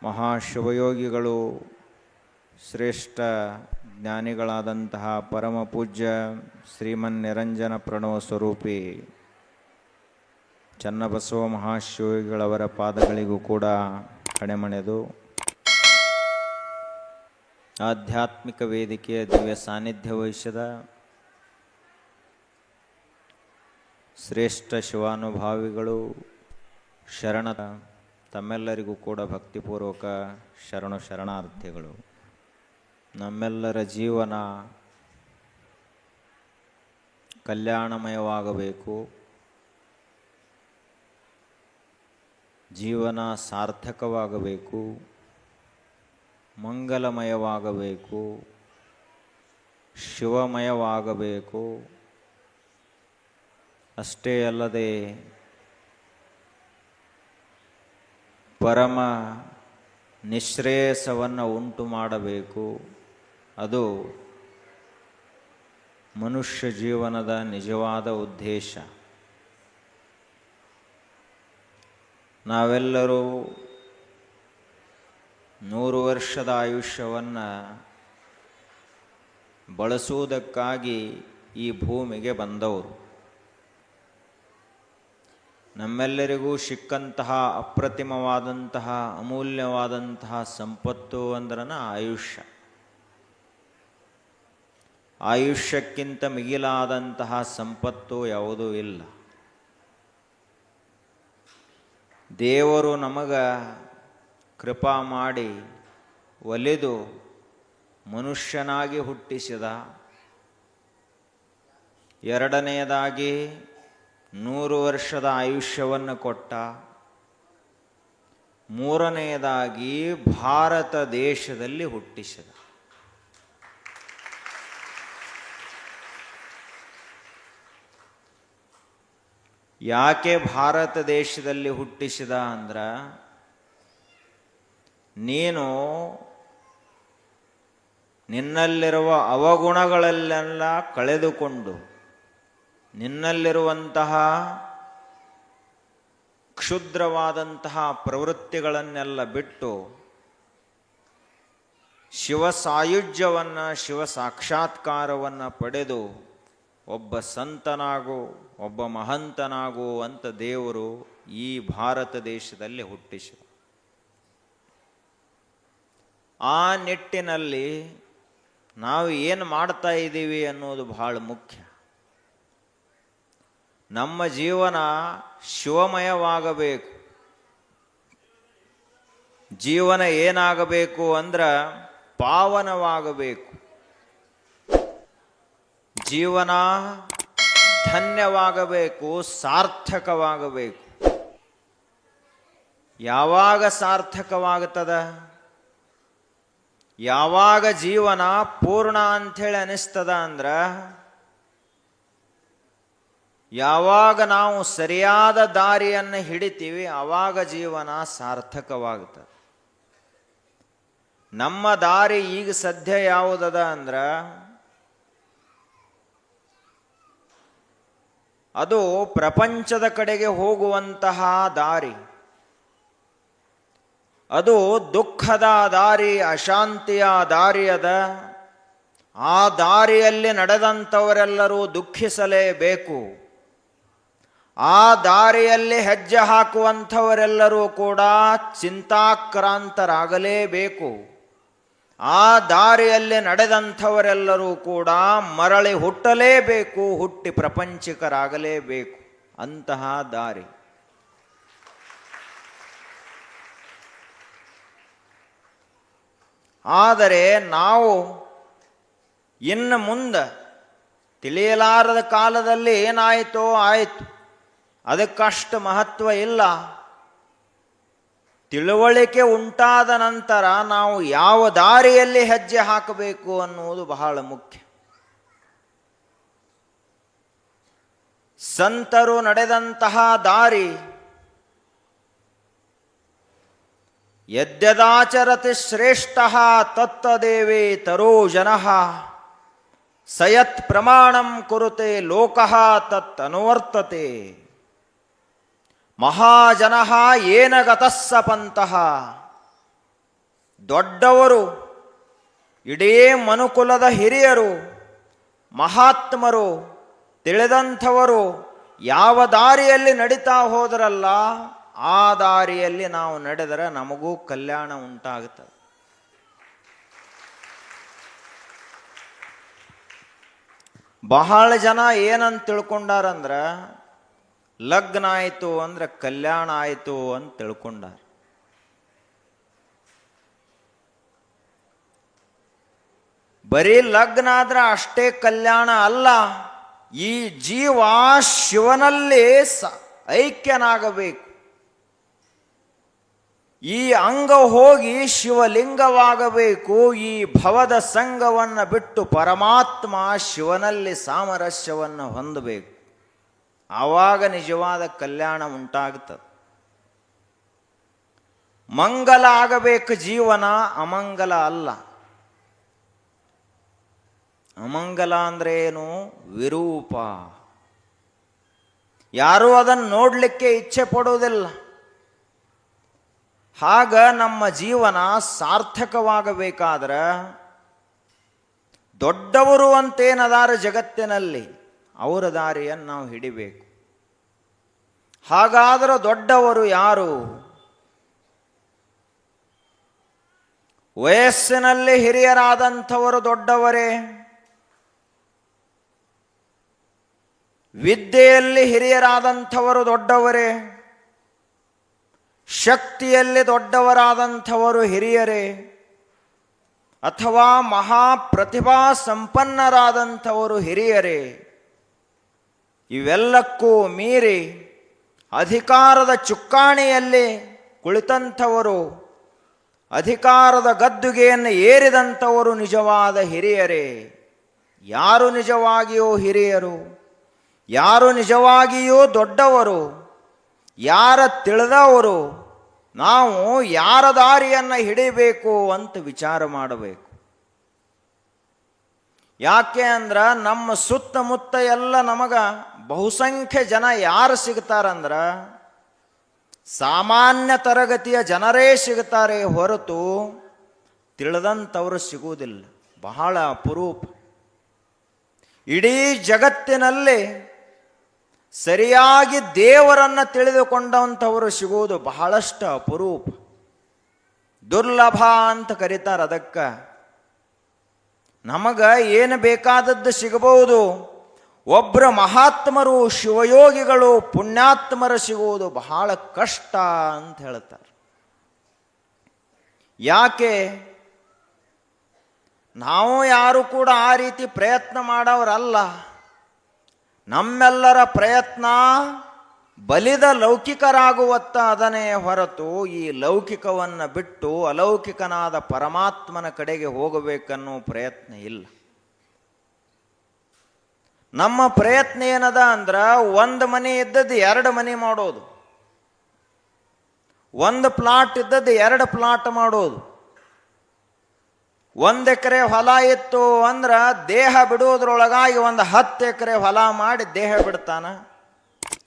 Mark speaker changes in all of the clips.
Speaker 1: ಮಹಾಶಿವಯೋಗಿಗಳು ಶ್ರೇಷ್ಠ ಜ್ಞಾನಿಗಳಾದಂತಹ ಪರಮ ಪೂಜ್ಯ ಶ್ರೀಮನ್ನಿರಂಜನ ಪ್ರಣವ ಸ್ವರೂಪಿ ಚನ್ನಬಸವ ಮಹಾಶಿವಯೋಗಿಗಳವರ ಪಾದಗಳಿಗೂ ಕೂಡ ಕಣೆಮಣೆದು ಆಧ್ಯಾತ್ಮಿಕ ವೇದಿಕೆಯ ದಿವ್ಯ ಸಾನ್ನಿಧ್ಯ ವಹಿಸಿದ ಶ್ರೇಷ್ಠ ಶಿವಾನುಭಾವಿಗಳು ಶರಣ ತಮ್ಮೆಲ್ಲರಿಗೂ ಕೂಡ ಭಕ್ತಿಪೂರ್ವಕ ಶರಣಾರ್ಥಿಗಳು. ನಮ್ಮೆಲ್ಲರ ಜೀವನ ಕಲ್ಯಾಣಮಯವಾಗಬೇಕು, ಜೀವನ ಸಾರ್ಥಕವಾಗಬೇಕು, ಮಂಗಲಮಯವಾಗಬೇಕು, ಶಿವಮಯವಾಗಬೇಕು. ಅಷ್ಟೇ ಅಲ್ಲದೆ ಪರಮ ನಿಶ್ರೇಯಸವನ್ನು ಉಂಟು ಮಾಡಬೇಕು. ಅದು ಮನುಷ್ಯ ಜೀವನದ ನಿಜವಾದ ಉದ್ದೇಶ. ನಾವೆಲ್ಲರೂ 100 ವರ್ಷದ ಆಯುಷ್ಯವನ್ನು ಬಳಸುವುದಕ್ಕಾಗಿ ಈ ಭೂಮಿಗೆ ಬಂದವರು. ನಮ್ಮೆಲ್ಲರಿಗೂ ಸಿಕ್ಕಂತಹ ಅಪ್ರತಿಮವಾದಂತಹ ಅಮೂಲ್ಯವಾದಂತಹ ಸಂಪತ್ತು ಅಂದ್ರನ ಆಯುಷ್ಯ. ಆಯುಷ್ಯಕ್ಕಿಂತ ಮಿಗಿಲಾದಂತಹ ಸಂಪತ್ತು ಯಾವುದೂ ಇಲ್ಲ. ದೇವರು ನಮಗೆ ಕೃಪಾ ಮಾಡಿ ಒಲಿದು ಮನುಷ್ಯನಾಗಿ ಹುಟ್ಟಿಸಿದ. ಎರಡನೆಯದಾಗಿ 100 ವರ್ಷದ ಆಯುಷ್ಯವನ್ನು ಕೊಟ್ಟ. ಮೂರನೆಯದಾಗಿ ಭಾರತ ದೇಶದಲ್ಲಿ ಹುಟ್ಟಿಸಿದ. ಯಾಕೆ ಭಾರತ ದೇಶದಲ್ಲಿ ಹುಟ್ಟಿಸಿದ ಅಂದ್ರೆ, ನೀನು ನಿನ್ನಲ್ಲಿರುವ ಅವಗುಣಗಳಲ್ಲೆಲ್ಲ ಕಳೆದುಕೊಂಡು ನಿನ್ನಲ್ಲಿರುವಂತಹ ಕ್ಷುದ್ರವಾದಂತಹ ಪ್ರವೃತ್ತಿಗಳನ್ನೆಲ್ಲ ಬಿಟ್ಟು ಶಿವ ಸಾಯುಜ್ಯವನ್ನು, ಶಿವ ಸಾಕ್ಷಾತ್ಕಾರವನ್ನು ಪಡೆದು ಒಬ್ಬ ಸಂತನಾಗು, ಒಬ್ಬ ಮಹಂತನಾಗು ಅಂತ ದೇವರು ಈ ಭಾರತ ದೇಶದಲ್ಲಿ ಹುಟ್ಟಿಸಿದ. ಆ ನಿಟ್ಟಿನಲ್ಲಿ ನಾವು ಏನು ಮಾಡ್ತಾ ಇದ್ದೀವಿ ಅನ್ನೋದು ಬಹಳ ಮುಖ್ಯ. ನಮ್ಮ ಜೀವನ ಶಿವಮಯವಾಗಬೇಕು. ಜೀವನ ಏನಾಗಬೇಕು ಅಂದ್ರೆ ಪಾವನವಾಗಬೇಕು. ಜೀವನ ಧನ್ಯವಾಗಬೇಕು, ಸಾರ್ಥಕವಾಗಬೇಕು. ಯಾವಾಗ ಸಾರ್ಥಕವಾಗುತ್ತದ? ಯಾವಾಗ ಜೀವನ ಪೂರ್ಣ ಅಂಥೇಳಿ ಅನಿಸ್ತದ ಅಂದ್ರೆ, ಯಾವಾಗ ನಾವು ಸರಿಯಾದ ದಾರಿಯನ್ನು ಹಿಡಿತೀವಿ ಆವಾಗ ಜೀವನ ಸಾರ್ಥಕವಾಗುತ್ತದೆ. ನಮ್ಮ ದಾರಿ ಈಗ ಸದ್ಯ ಯಾವುದದ ಅಂದ್ರೆ, ಅದು ಪ್ರಪಂಚದ ಕಡೆಗೆ ಹೋಗುವಂತಹ ದಾರಿ. ಅದು ದುಃಖದ ದಾರಿ, ಅಶಾಂತಿಯ ದಾರಿ ಅದ. ಆ ದಾರಿಯಲ್ಲಿ ನಡೆದಂಥವರೆಲ್ಲರೂ ದುಃಖಿಸಲೇಬೇಕು. ಆ ದಾರಿಯಲ್ಲಿ ಹೆಜ್ಜೆ ಹಾಕುವಂಥವರೆಲ್ಲರೂ ಕೂಡ ಚಿಂತಾಕ್ರಾಂತರಾಗಲೇಬೇಕು. ಆ ದಾರಿಯಲ್ಲಿ ನಡೆದಂಥವರೆಲ್ಲರೂ ಕೂಡ ಮರಳಿ ಹುಟ್ಟಲೇಬೇಕು, ಹುಟ್ಟಿ ಪ್ರಪಂಚಿಕರಾಗಲೇಬೇಕು. ಅಂತಹ ದಾರಿ. ಆದರೆ ನಾವು ಇನ್ನು ಮುಂದೆ ತಿಳಿಯಲಾರದ ಕಾಲದಲ್ಲಿ ಏನಾಯಿತೋ ಆಯಿತು, ಅದಕ್ಕಷ್ಟು ಮಹತ್ವ ಇಲ್ಲ. ತಿಳುವಳಿಕೆ ಉಂಟಾದ ನಂತರ ನಾವು ಯಾವ ದಾರಿಯಲ್ಲಿ ಹೆಜ್ಜೆ ಹಾಕಬೇಕು ಅನ್ನುವುದು ಬಹಳ ಮುಖ್ಯ. ಸಂತರು ನಡೆದಂತಹ ದಾರಿ ಯದ್ಯದಾಚರತಿ ಶ್ರೇಷ್ಠ ತತ್ತದೇವೇ ತರೋ ಜನಃ ಸಯತ್ ಪ್ರಮಾಣಂ ಕುರುತೆ ಲೋಕಃ ತತ್ ಅನುವರ್ತತೆ. ಮಹಾಜನಃ ಏನ ಗತಸ್ಸ ಪಂತಃ ದೊಡ್ಡವರು, ಇಡೀ ಮನುಕುಲದ ಹಿರಿಯರು, ಮಹಾತ್ಮರು, ತಿಳಿದಂಥವರು ಯಾವ ದಾರಿಯಲ್ಲಿ ನಡೀತಾ ಹೋದರಲ್ಲ ಆ ದಾರಿಯಲ್ಲಿ ನಾವು ನಡೆದರೆ ನಮಗೂ ಕಲ್ಯಾಣ ಉಂಟಾಗುತ್ತದೆ. ಬಹಳ ಜನ ಏನಂತ ತಿಳ್ಕೊಂಡಾರಂದ್ರ ಲಗ್ನ ಆಯಿತು ಅಂದ್ರೆ ಕಲ್ಯಾಣ ಆಯಿತು ಅಂತ ತಿಳ್ಕೊಂಡಾರ. ಬರೀ ಲಗ್ನ ಆದ್ರೆ ಅಷ್ಟೇ ಕಲ್ಯಾಣ ಅಲ್ಲ, ಈ ಜೀವ ಶಿವನಲ್ಲಿ ಐಕ್ಯನಾಗಬೇಕು. ಈ ಅಂಗ ಹೋಗಿ ಶಿವಲಿಂಗವಾಗಬೇಕು. ಈ ಭವದ ಸಂಘವನ್ನು ಬಿಟ್ಟು ಪರಮಾತ್ಮ ಶಿವನಲ್ಲಿ ಸಾಮರಸ್ಯವನ್ನು ಹೊಂದಬೇಕು. ಆವಾಗ ನಿಜವಾದ ಕಲ್ಯಾಣ ಉಂಟಾಗುತ್ತದೆ. ಮಂಗಲ ಆಗಬೇಕು ಜೀವನ, ಅಮಂಗಲ ಅಲ್ಲ. ಅಮಂಗಲ ಅಂದ್ರೆ ಏನು? ವಿರೂಪ. ಯಾರೂ ಅದನ್ನು ನೋಡಲಿಕ್ಕೆ ಇಚ್ಛೆ ಪಡುವುದಿಲ್ಲ. ಆಗ ನಮ್ಮ ಜೀವನ ಸಾರ್ಥಕವಾಗಬೇಕಾದ್ರೆ ದೊಡ್ಡವರು ಅಂತೇನದಾರ ಜಗತ್ತಿನಲ್ಲಿ ಅವರ ದಾರಿಯನ್ನು ನಾವು ಹಿಡಿಬೇಕು. ಹಾಗಾದರೆ ದೊಡ್ಡವರು ಯಾರು? ವಯಸ್ಸಿನಲ್ಲಿ ಹಿರಿಯರಾದಂಥವರು ದೊಡ್ಡವರೇ, ವಿದ್ಯೆಯಲ್ಲಿ ಹಿರಿಯರಾದಂಥವರು ದೊಡ್ಡವರೇ, ಶಕ್ತಿಯಲ್ಲಿ ದೊಡ್ಡವರಾದಂಥವರು ಹಿರಿಯರೇ, ಅಥವಾ ಮಹಾಪ್ರತಿಭಾ ಸಂಪನ್ನರಾದಂಥವರು ಹಿರಿಯರೇ, ಇವೆಲ್ಲಕ್ಕೂ ಮೀರಿ ಅಧಿಕಾರದ ಚುಕ್ಕಾಣಿಯಲ್ಲಿ ಕುಳಿತಂಥವರು, ಅಧಿಕಾರದ ಗದ್ದುಗೆಯನ್ನು ಏರಿದಂಥವರು ನಿಜವಾದ ಹಿರಿಯರೇ. ಯಾರು ನಿಜವಾಗಿಯೂ ಹಿರಿಯರು? ಯಾರು ನಿಜವಾಗಿಯೂ ದೊಡ್ಡವರು? ಯಾರ ತಿಳಿದವರು? ನಾವು ಯಾರ ದಾರಿಯನ್ನು ಹಿಡಿಬೇಕು ಅಂತ ವಿಚಾರ ಮಾಡಬೇಕು. ಯಾಕೆ ಅಂದ್ರೆ ನಮ್ಮ ಸುತ್ತಮುತ್ತ ಎಲ್ಲ ನಮಗ ಬಹುಸಂಖ್ಯೆ ಜನ ಯಾರು ಸಿಗ್ತಾರಂದ್ರ ಸಾಮಾನ್ಯ ತರಗತಿಯ ಜನರೇ ಸಿಗ್ತಾರೆ ಹೊರತು ತಿಳಿದಂಥವರು ಸಿಗುವುದಿಲ್ಲ. ಬಹಳ ಅಪರೂಪ. ಇಡೀ ಜಗತ್ತಿನಲ್ಲಿ ಸರಿಯಾಗಿ ದೇವರನ್ನು ತಿಳಿದುಕೊಂಡಂಥವರು ಸಿಗುವುದು ಬಹಳಷ್ಟು ಅಪರೂಪ, ದುರ್ಲಭ ಅಂತ ಕರೀತಾರೆ. ಅದಕ್ಕೆ ನಮಗ ಏನು ಬೇಕಾದದ್ದು ಸಿಗಬಹುದು. ಒಬ್ಬರ ಮಹಾತ್ಮರು, ಶಿವಯೋಗಿಗಳು, ಪುಣ್ಯಾತ್ಮರು ಸಿಗುವುದು ಬಹಳ ಕಷ್ಟ ಅಂತ ಹೇಳ್ತಾರೆ. ಯಾಕೆ? ನಾವು ಯಾರು ಕೂಡ ಆ ರೀತಿ ಪ್ರಯತ್ನ ಮಾಡೋರಲ್ಲ. ನಮ್ಮೆಲ್ಲರ ಪ್ರಯತ್ನ ಬಲಿದ ಲೌಕಿಕರಾಗುವತ್ತ ಅದನ್ನೇ ಹೊರತು ಈ ಲೌಕಿಕವನ್ನು ಬಿಟ್ಟು ಅಲೌಕಿಕನಾದ ಪರಮಾತ್ಮನ ಕಡೆಗೆ ಹೋಗಬೇಕನ್ನೋ ಪ್ರಯತ್ನ ಇಲ್ಲ. ನಮ್ಮ ಪ್ರಯತ್ನ ಏನದ ಅಂದ್ರೆ ಒಂದು ಮನೆ ಇದ್ದದ್ದು 2 ಮನೆ ಮಾಡೋದು, ಒಂದು ಪ್ಲಾಟ್ ಇದ್ದದ್ದು 2 ಪ್ಲಾಟ್ ಮಾಡೋದು. 1 ಎಕರೆ ಹೊಲ ಇತ್ತು ಅಂದ್ರೆ ದೇಹ ಬಿಡುವುದ್ರೊಳಗಾಗಿ 10 ಎಕರೆ ಹೊಲ ಮಾಡಿ ದೇಹ ಬಿಡ್ತಾನ.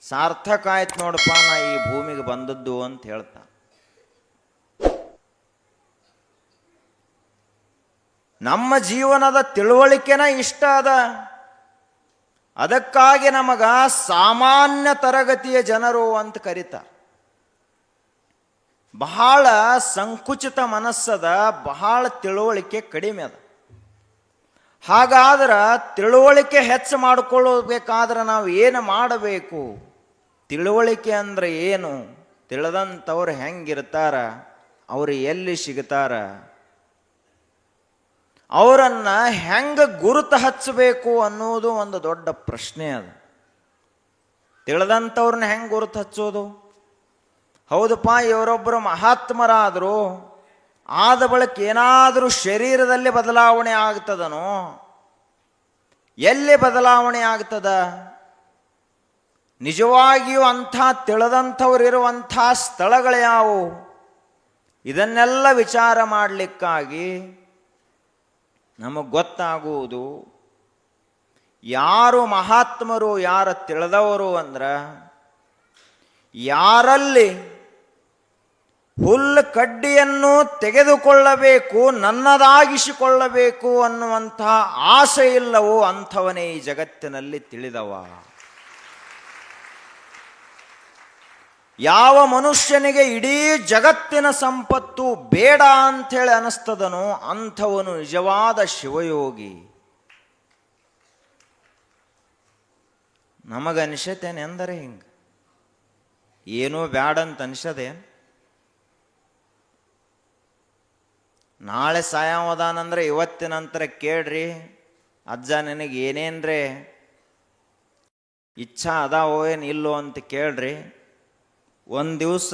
Speaker 1: ಸಾರ್ಥಕ ಆಯ್ತು ನೋಡಪ್ಪ, ನಾ ಈ ಭೂಮಿಗೆ ಬಂದದ್ದು ಅಂತ ಹೇಳ್ತಾನ. ನಮ್ಮ ಜೀವನದ ತಿಳುವಳಿಕೆನ ಇಷ್ಟ ಅದ. ಅದಕ್ಕಾಗಿ ನಮಗ ಸಾಮಾನ್ಯ ತರಗತಿಯ ಜನರು ಅಂತ ಕರೀತಾರೆ. ಬಹಳ ಸಂಕುಚಿತ ಮನಸ್ಸದ, ಬಹಳ ತಿಳುವಳಿಕೆ ಕಡಿಮೆ ಅದ. ಹಾಗಾದ್ರೆ ತಿಳುವಳಿಕೆ ಹೆಚ್ಚು ಮಾಡಿಕೊಳ್ಳಬೇಕಾದ್ರೆ ನಾವು ಏನು ಮಾಡಬೇಕು? ತಿಳುವಳಿಕೆ ಅಂದ್ರೆ ಏನು? ತಿಳಿದಂಥವ್ರು ಹೆಂಗಿರ್ತಾರ? ಅವರು ಎಲ್ಲಿ ಸಿಗ್ತಾರ? ಅವರನ್ನು ಹೆಂಗೆ ಗುರುತು ಹಚ್ಚಬೇಕು ಅನ್ನೋದು ಒಂದು ದೊಡ್ಡ ಪ್ರಶ್ನೆ ಅದು. ತಿಳಿದಂಥವ್ರನ್ನ ಹೆಂಗೆ ಗುರುತು ಹಚ್ಚೋದು? ಹೌದಪ್ಪ, ಇವರೊಬ್ಬರು ಮಹಾತ್ಮರಾದರು, ಆದ ಬಳಿಕ ಏನಾದರೂ ಶರೀರದಲ್ಲಿ ಬದಲಾವಣೆ ಆಗ್ತದನೋ? ಎಲ್ಲಿ ಬದಲಾವಣೆ ಆಗ್ತದ? ನಿಜವಾಗಿಯೂ ಅಂಥ ತಿಳಿದಂಥವ್ರು ಇರುವಂಥ ಸ್ಥಳಗಳು ಯಾವುವು? ಇದನ್ನೆಲ್ಲ ವಿಚಾರ ಮಾಡಲಿಕ್ಕಾಗಿ ನಮಗೆ ಗೊತ್ತಾಗುವುದು ಯಾರು ಮಹಾತ್ಮರು, ಯಾರು ತಿಳಿದವರು ಅಂದ್ರೆ ಯಾರಲ್ಲಿ ಹುಲ್ಲು ಕಡ್ಡಿಯನ್ನು ತೆಗೆದುಕೊಳ್ಳಬೇಕು, ನನ್ನದಾಗಿಸಿಕೊಳ್ಳಬೇಕು ಅನ್ನುವಂತಹ ಆಸೆ ಇಲ್ಲವೋ ಅಂಥವನೇ ಈ ಜಗತ್ತಿನಲ್ಲಿ ತಿಳಿದವ. ಯಾವ ಮನುಷ್ಯನಿಗೆ ಇಡೀ ಜಗತ್ತಿನ ಸಂಪತ್ತು ಬೇಡ ಅಂಥೇಳಿ ಅನಿಸ್ತದನೋ ಅಂಥವನು ನಿಜವಾದ ಶಿವಯೋಗಿ. ನಮಗನಿಸತೇನೆ ಎಂದರೆ ಹಿಂಗೆ ಏನೂ ಬ್ಯಾಡಂತ ಅನಿಸದೇನು? ನಾಳೆ ಸಾಯವದಾನಂದ್ರೆ ಇವತ್ತಿನ ನಂತರ ಕೇಳ್ರಿ, ಅಜ್ಜ ನಿನಗೆ ಏನೇನ್ರೆ ಇಚ್ಛಾ ಅದಾವೋ ಏನು ಇಲ್ಲೋ ಅಂತ ಕೇಳ್ರಿ. ಒಂದು ದಿವಸ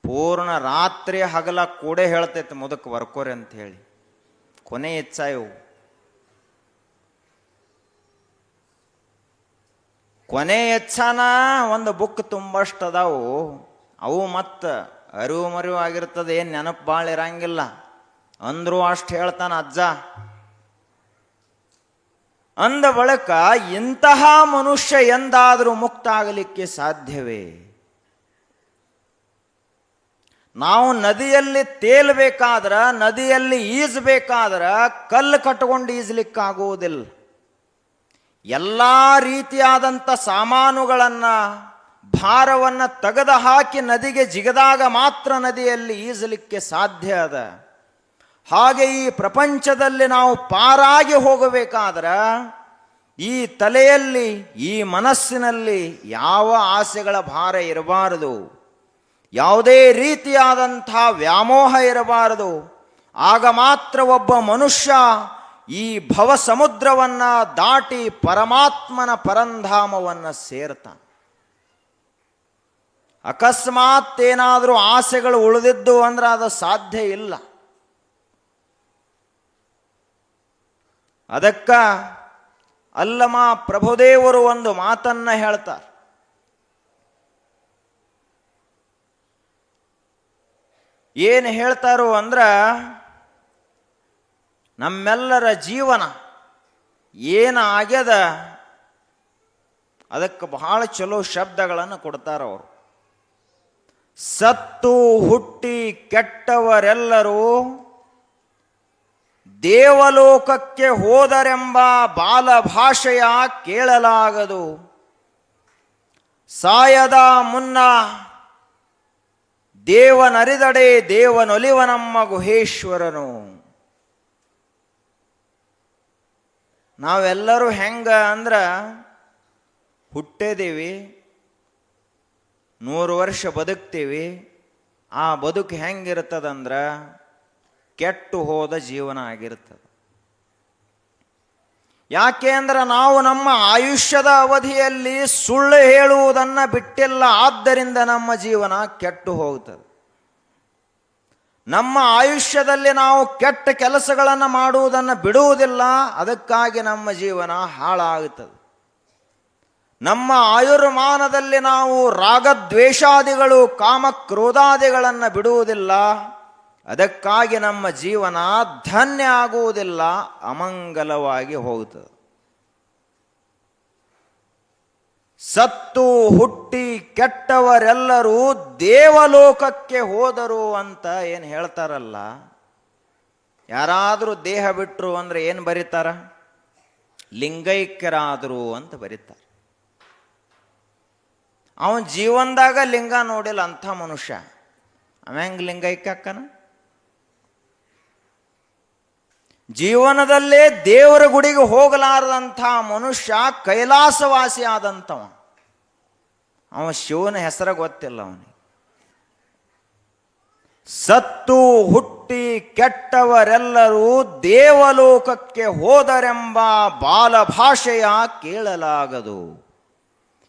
Speaker 1: ಪೂರ್ಣ ರಾತ್ರಿ ಹಗಲ ಕೂಡೇ ಹೇಳ್ತೈತೆ ಮುದಕ್ಕೆ ಬರ್ಕೋರಿ ಅಂತ ಹೇಳಿ. ಕೊನೆ ಇಚ್ಛಾ ಇವು. ಕೊನೆ ಇಚ್ಛಾನ ಒಂದು ಬುಕ್ ತುಂಬಷ್ಟು ಅದಾವು. ಅವು ಮತ್ತು ಅರಿವು ಮರಿವು ಆಗಿರ್ತದೆ, ಏನು ನೆನಪು ಭಾಳ ಇರಂಗಿಲ್ಲ. ಅಂದರೂ ಅಷ್ಟು ಹೇಳ್ತಾನ ಅಜ್ಜ. ಅಂದ ಬಳಿಕ ಇಂತಹ ಮನುಷ್ಯ ಎಂದಾದರೂ ಮುಕ್ತ ಆಗಲಿಕ್ಕೆ ಸಾಧ್ಯವೇ? ನಾವು ನದಿಯಲ್ಲಿ ತೇಲ್ಬೇಕಾದ್ರೆ, ನದಿಯಲ್ಲಿ ಈಜಬೇಕಾದ್ರೆ ಕಲ್ಲು ಕಟ್ಕೊಂಡು ಈಜಲಿಕ್ಕಾಗುವುದಿಲ್ಲ. ಎಲ್ಲ ರೀತಿಯಾದಂಥ ಸಾಮಾನುಗಳನ್ನು, ಭಾರವನ್ನು ತೆಗೆದು ಹಾಕಿ ನದಿಗೆ ಜಿಗದಾಗ ಮಾತ್ರ ನದಿಯಲ್ಲಿ ಈಜಲಿಕ್ಕೆ ಸಾಧ್ಯ ಅದ. ಹಾಗೆ ಈ ಪ್ರಪಂಚದಲ್ಲಿ ನಾವು ಪಾರಾಗಿ ಹೋಗಬೇಕಾದ್ರೆ ಈ ತಲೆಯಲ್ಲಿ, ಈ ಮನಸ್ಸಿನಲ್ಲಿ ಯಾವ ಆಸೆಗಳ ಭಾರ ಇರಬಾರದು, ಯಾವುದೇ ರೀತಿಯಾದಂಥ ವ್ಯಾಮೋಹ ಇರಬಾರದು. ಆಗ ಮಾತ್ರ ಒಬ್ಬ ಮನುಷ್ಯ ಈ ಭವ ಸಮುದ್ರವನ್ನು ದಾಟಿ ಪರಮಾತ್ಮನ ಪರಂಧಾಮವನ್ನು ಸೇರ್ತಾನೆ. ಅಕಸ್ಮಾತ್ ಏನಾದರೂ ಆಸೆಗಳು ಉಳಿದಿದ್ದು ಅಂದ್ರೆ ಅದು ಸಾಧ್ಯ ಇಲ್ಲ. ಅದಕ್ಕ ಅಲ್ಲಮ ಪ್ರಭುದೇವರು ಒಂದು ಮಾತನ್ನ ಹೇಳ್ತಾರೆ. ಏನು ಹೇಳ್ತಾರೋ ಅಂದ್ರ, ನಮ್ಮೆಲ್ಲರ ಜೀವನ ಏನಾಗ್ಯದ ಅದಕ್ಕೆ ಬಹಳ ಚಲೋ ಶಬ್ದಗಳನ್ನು ಕೊಡ್ತಾರವರು. ಸತ್ತು ಹುಟ್ಟಿ ಕೆಟ್ಟವರೆಲ್ಲರೂ ದೇವಲೋಕಕ್ಕೆ ಹೋದರೆಂಬ ಬಾಲಭಾಷೆಯ ಕೇಳಲಾಗದು. ಸಾಯದ ಮುನ್ನ ದೇವನರಿದಡೆ ದೇವನೊಲಿವನಮ್ಮ ಗುಹೇಶ್ವರನು. ನಾವೆಲ್ಲರೂ ಹೆಂಗ ಅಂದ್ರ, ಹುಟ್ಟಿದೀವಿ, 100 ವರ್ಷ ಬದುಕ್ತೀವಿ. ಆ ಬದುಕು ಹೆಂಗಿರ್ತದಂದ್ರ ಕೆಟ್ಟು ಹೋದ ಜೀವನ ಆಗಿರ್ತದೆ. ಯಾಕೆ ಅಂದ್ರೆ ನಾವು ನಮ್ಮ ಆಯುಷ್ಯದ ಅವಧಿಯಲ್ಲಿ ಸುಳ್ಳು ಹೇಳುವುದನ್ನು ಬಿಟ್ಟಿಲ್ಲ. ಆದ್ದರಿಂದ ನಮ್ಮ ಜೀವನ ಕೆಟ್ಟು ಹೋಗ್ತದೆ. ನಮ್ಮ ಆಯುಷ್ಯದಲ್ಲಿ ನಾವು ಕೆಟ್ಟ ಕೆಲಸಗಳನ್ನು ಮಾಡುವುದನ್ನು ಬಿಡುವುದಿಲ್ಲ. ಅದಕ್ಕಾಗಿ ನಮ್ಮ ಜೀವನ ಹಾಳಾಗುತ್ತದೆ. ನಮ್ಮ ಆಯುರ್ಮಾನದಲ್ಲಿ ನಾವು ರಾಗದ್ವೇಷಾದಿಗಳು, ಕಾಮಕ್ರೋಧಾದಿಗಳನ್ನು ಬಿಡುವುದಿಲ್ಲ. ಅದಕ್ಕಾಗಿ ನಮ್ಮ ಜೀವನ ಧನ್ಯ ಆಗುವುದಿಲ್ಲ, ಅಮಂಗಲವಾಗಿ ಹೋಗುತ್ತದೆ. ಸತ್ತು ಹುಟ್ಟಿ ಕೆಟ್ಟವರೆಲ್ಲರೂ ದೇವಲೋಕಕ್ಕೆ ಹೋದರು ಅಂತ ಏನು ಹೇಳ್ತಾರಲ್ಲ, ಯಾರಾದರೂ ದೇಹ ಬಿಟ್ಟರು ಅಂದ್ರೆ ಏನು ಬರೀತಾರ? ಲಿಂಗೈಕ್ಯರಾದರು ಅಂತ ಬರೀತಾರೆ. ಅವನ ಜೀವನದಾಗ ಲಿಂಗ ನೋಡಿಲ್ಲ ಅಂಥ ಮನುಷ್ಯ ಅವಂಗ ಲಿಂಗೈಕ್ಯ ಅಕ್ಕನ? ಜೀವನದಲ್ಲೇ ದೇವರ ಗುಡಿಗೆ ಹೋಗಲಾರದಂಥ ಮನುಷ್ಯ ಕೈಲಾಸವಾಸಿ ಆದಂಥವ. ಅವ ಶಿವನ ಹೆಸರ ಗೊತ್ತಿಲ್ಲ ಅವನಿಗೆ. ಸತ್ತು ಹುಟ್ಟಿ ಕೆಟ್ಟವರೆಲ್ಲರೂ ದೇವಲೋಕಕ್ಕೆ ಹೋದರೆಂಬ ಬಾಲಭಾಷೆಯ ಕೇಳಲಾಗದು.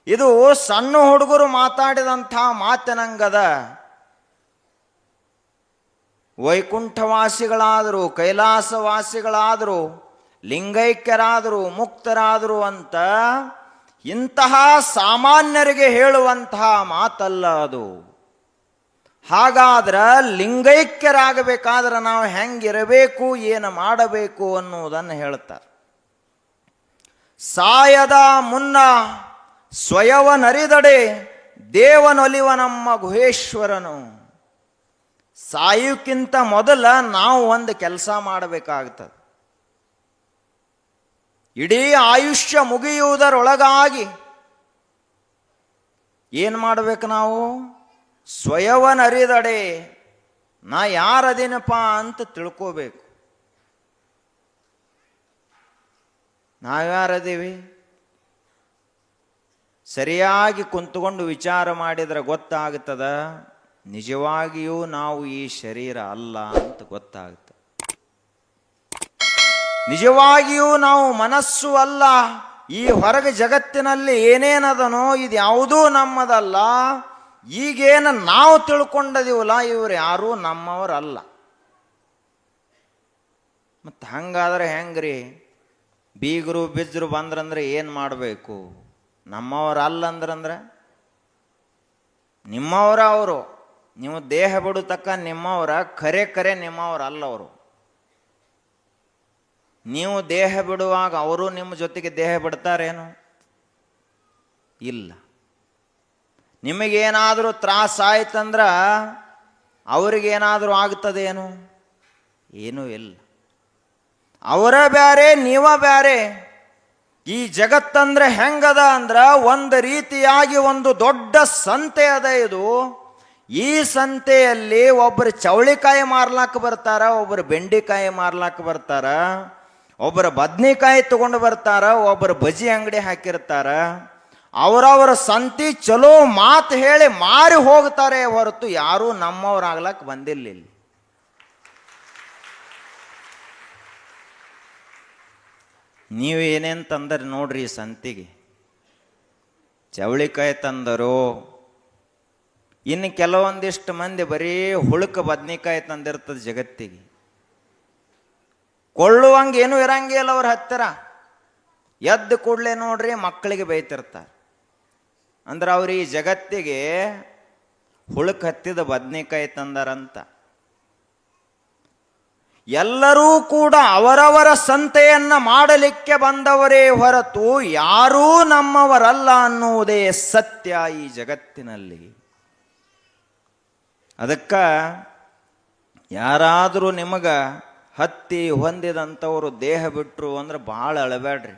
Speaker 1: ಇದು ಸಣ್ಣ ಹುಡುಗರು ಮಾತಾಡಿದಂಥ ಮಾತಿನಂಗದ. ವೈಕುಂಠವಾಸಿಗಳಾದರು, ಕೈಲಾಸವಾಸಿಗಳಾದರು, ಲಿಂಗೈಕ್ಯರಾದರು, ಮುಕ್ತರಾದರು ಅಂತ ಇಂತಹ ಸಾಮಾನ್ಯರಿಗೆ ಹೇಳುವಂತಹ ಮಾತಲ್ಲ ಅದು. ಹಾಗಾದ್ರೆ ಲಿಂಗೈಕ್ಯರಾಗಬೇಕಾದ್ರೆ ನಾವು ಹೆಂಗಿರಬೇಕು, ಏನು ಮಾಡಬೇಕು ಅನ್ನುವುದನ್ನು ಹೇಳ್ತಾರೆ. ಸಾಯದ ಮುನ್ನ ಸ್ವಯವನರಿದಡೆ ದೇವನೊಲಿವ ನಮ್ಮ ಗುಹೇಶ್ವರನು. ಸಾಯುಕ್ಕಿಂತ ಮೊದಲ ನಾವು ಒಂದು ಕೆಲಸ ಮಾಡಬೇಕಾಗ್ತದೆ. ಇಡೀ ಆಯುಷ್ಯ ಮುಗಿಯುವುದರೊಳಗಾಗಿ ಏನು ಮಾಡಬೇಕು ನಾವು? ಸ್ವಯವನರಿದಡೆ ನಾ ಯಾರದೇನಪ್ಪ ಅಂತ ತಿಳ್ಕೋಬೇಕು. ನಾವ್ಯಾರದೀವಿ? ಸರಿಯಾಗಿ ಕುಂತ್ಕೊಂಡು ವಿಚಾರ ಮಾಡಿದರೆ ಗೊತ್ತಾಗ್ತದ, ನಿಜವಾಗಿಯೂ ನಾವು ಈ ಶರೀರ ಅಲ್ಲ ಅಂತ ಗೊತ್ತಾಗ್ತದೆ. ನಿಜವಾಗಿಯೂ ನಾವು ಮನಸ್ಸು ಅಲ್ಲ. ಈ ಹೊರಗೆ ಜಗತ್ತಿನಲ್ಲಿ ಏನೇನದನೋ ಇದು ಯಾವುದೂ ನಮ್ಮದಲ್ಲ. ಈಗೇನು ನಾವು ತಿಳ್ಕೊಂಡದೀವಲ್ಲ, ಇವರು ಯಾರೂ ನಮ್ಮವರಲ್ಲ. ಮತ್ತು ಹಂಗಾದ್ರೆ ಹೆಂಗ್ರಿ? ಬೀಗರು ಬಿಜ್ಜರು ಬಂದ್ರಂದ್ರೆ ಏನು ಮಾಡಬೇಕು? ನಮ್ಮವರಲ್ಲ ಅಂದ್ರಂದ್ರೆ ನಿಮ್ಮವರ ಅವರು. ನೀವು ದೇಹ ಬಿಡು ತಕ್ಕ ನಿಮ್ಮವರ, ಖರೆ ನಿಮ್ಮವರಲ್ಲ ಅವರು. ನೀವು ದೇಹ ಬಿಡುವಾಗ ಅವರು ನಿಮ್ಮ ಜೊತೆಗೆ ದೇಹ ಬಿಡ್ತಾರೇನು? ಇಲ್ಲ. ನಿಮಗೇನಾದರೂ ತ್ರಾಸಾಯ್ತಂದ್ರೆ ಅವ್ರಿಗೇನಾದರೂ ಆಗ್ತದೇನು? ಏನೂ ಇಲ್ಲ. ಅವರ ಬ್ಯಾರೆ, ನೀವ ಬ್ಯಾರೆ. ಈ ಜಗತ್ತಂದ್ರೆ ಹೆಂಗದ ಅಂದ್ರೆ ಒಂದು ರೀತಿಯಾಗಿ ಒಂದು ದೊಡ್ಡ ಸಂತೆ ಅದ ಇದು. ಈ ಸಂತೆಯಲ್ಲಿ ಒಬ್ಬರು ಚವಳಿಕಾಯಿ ಮಾರ್ಲಾಕ ಬರ್ತಾರ, ಒಬ್ಬರು ಬೆಂಡಿಕಾಯಿ ಮಾರ್ಲಾಕ ಬರ್ತಾರ, ಒಬ್ಬರು ಬದ್ನಿಕಾಯಿ ತಗೊಂಡು ಬರ್ತಾರ, ಒಬ್ಬರು ಬಜಿ ಅಂಗಡಿ ಹಾಕಿರ್ತಾರ. ಅವರವರ ಸಂತಿ ಚಲೋ ಮಾತು ಹೇಳಿ ಮಾರಿ ಹೋಗ್ತಾರೆ ಹೊರತು ಯಾರೂ ನಮ್ಮವ್ರಾಗ್ಲಕ್ಕೆ ಬಂದಿಲ್ಲ ಇಲ್ಲಿ. ನೀವು ಏನೇನು ತಂದರೆ ನೋಡ್ರಿ ಈ ಸಂತಿಗೆ. ಚವಳಿಕಾಯಿ ತಂದರು, ಇನ್ನು ಕೆಲವೊಂದಿಷ್ಟು ಮಂದಿ ಬರೀ ಹುಳುಕ ಬದ್ನಿಕಾಯಿ ತಂದಿರ್ತದೆ ಜಗತ್ತಿಗೆ. ಕೊಳ್ಳುವಂಗೆ ಏನೂ ಇರಂಗಿಲ್ಲ ಅವ್ರ ಹತ್ತಿರ. ಎದ್ದು ಕೂಡಲೇ ನೋಡ್ರಿ ಮಕ್ಕಳಿಗೆ ಬೈತಿರ್ತಾರೆ. ಅಂದ್ರೆ ಅವ್ರು ಈ ಜಗತ್ತಿಗೆ ಹುಳುಕ್ ಹತ್ತಿದ ಬದ್ನಿಕಾಯಿ ತಂದಾರಂತ. ಎಲ್ಲರೂ ಕೂಡ ಅವರವರ ಸಂತೆಯನ್ನ ಮಾಡಲಿಕ್ಕೆ ಬಂದವರೇ ಹೊರತು ಯಾರೂ ನಮ್ಮವರಲ್ಲ ಅನ್ನುವುದೇ ಸತ್ಯ ಈ ಜಗತ್ತಿನಲ್ಲಿ. ಅದಕ್ಕ ಯಾರಾದರೂ ನಿಮಗ ಹತ್ತಿ ಹೊಂದಿದಂಥವರು ದೇಹ ಬಿಟ್ಟರು ಅಂದ್ರೆ ಭಾಳ ಅಳಬೇಡ್ರಿ,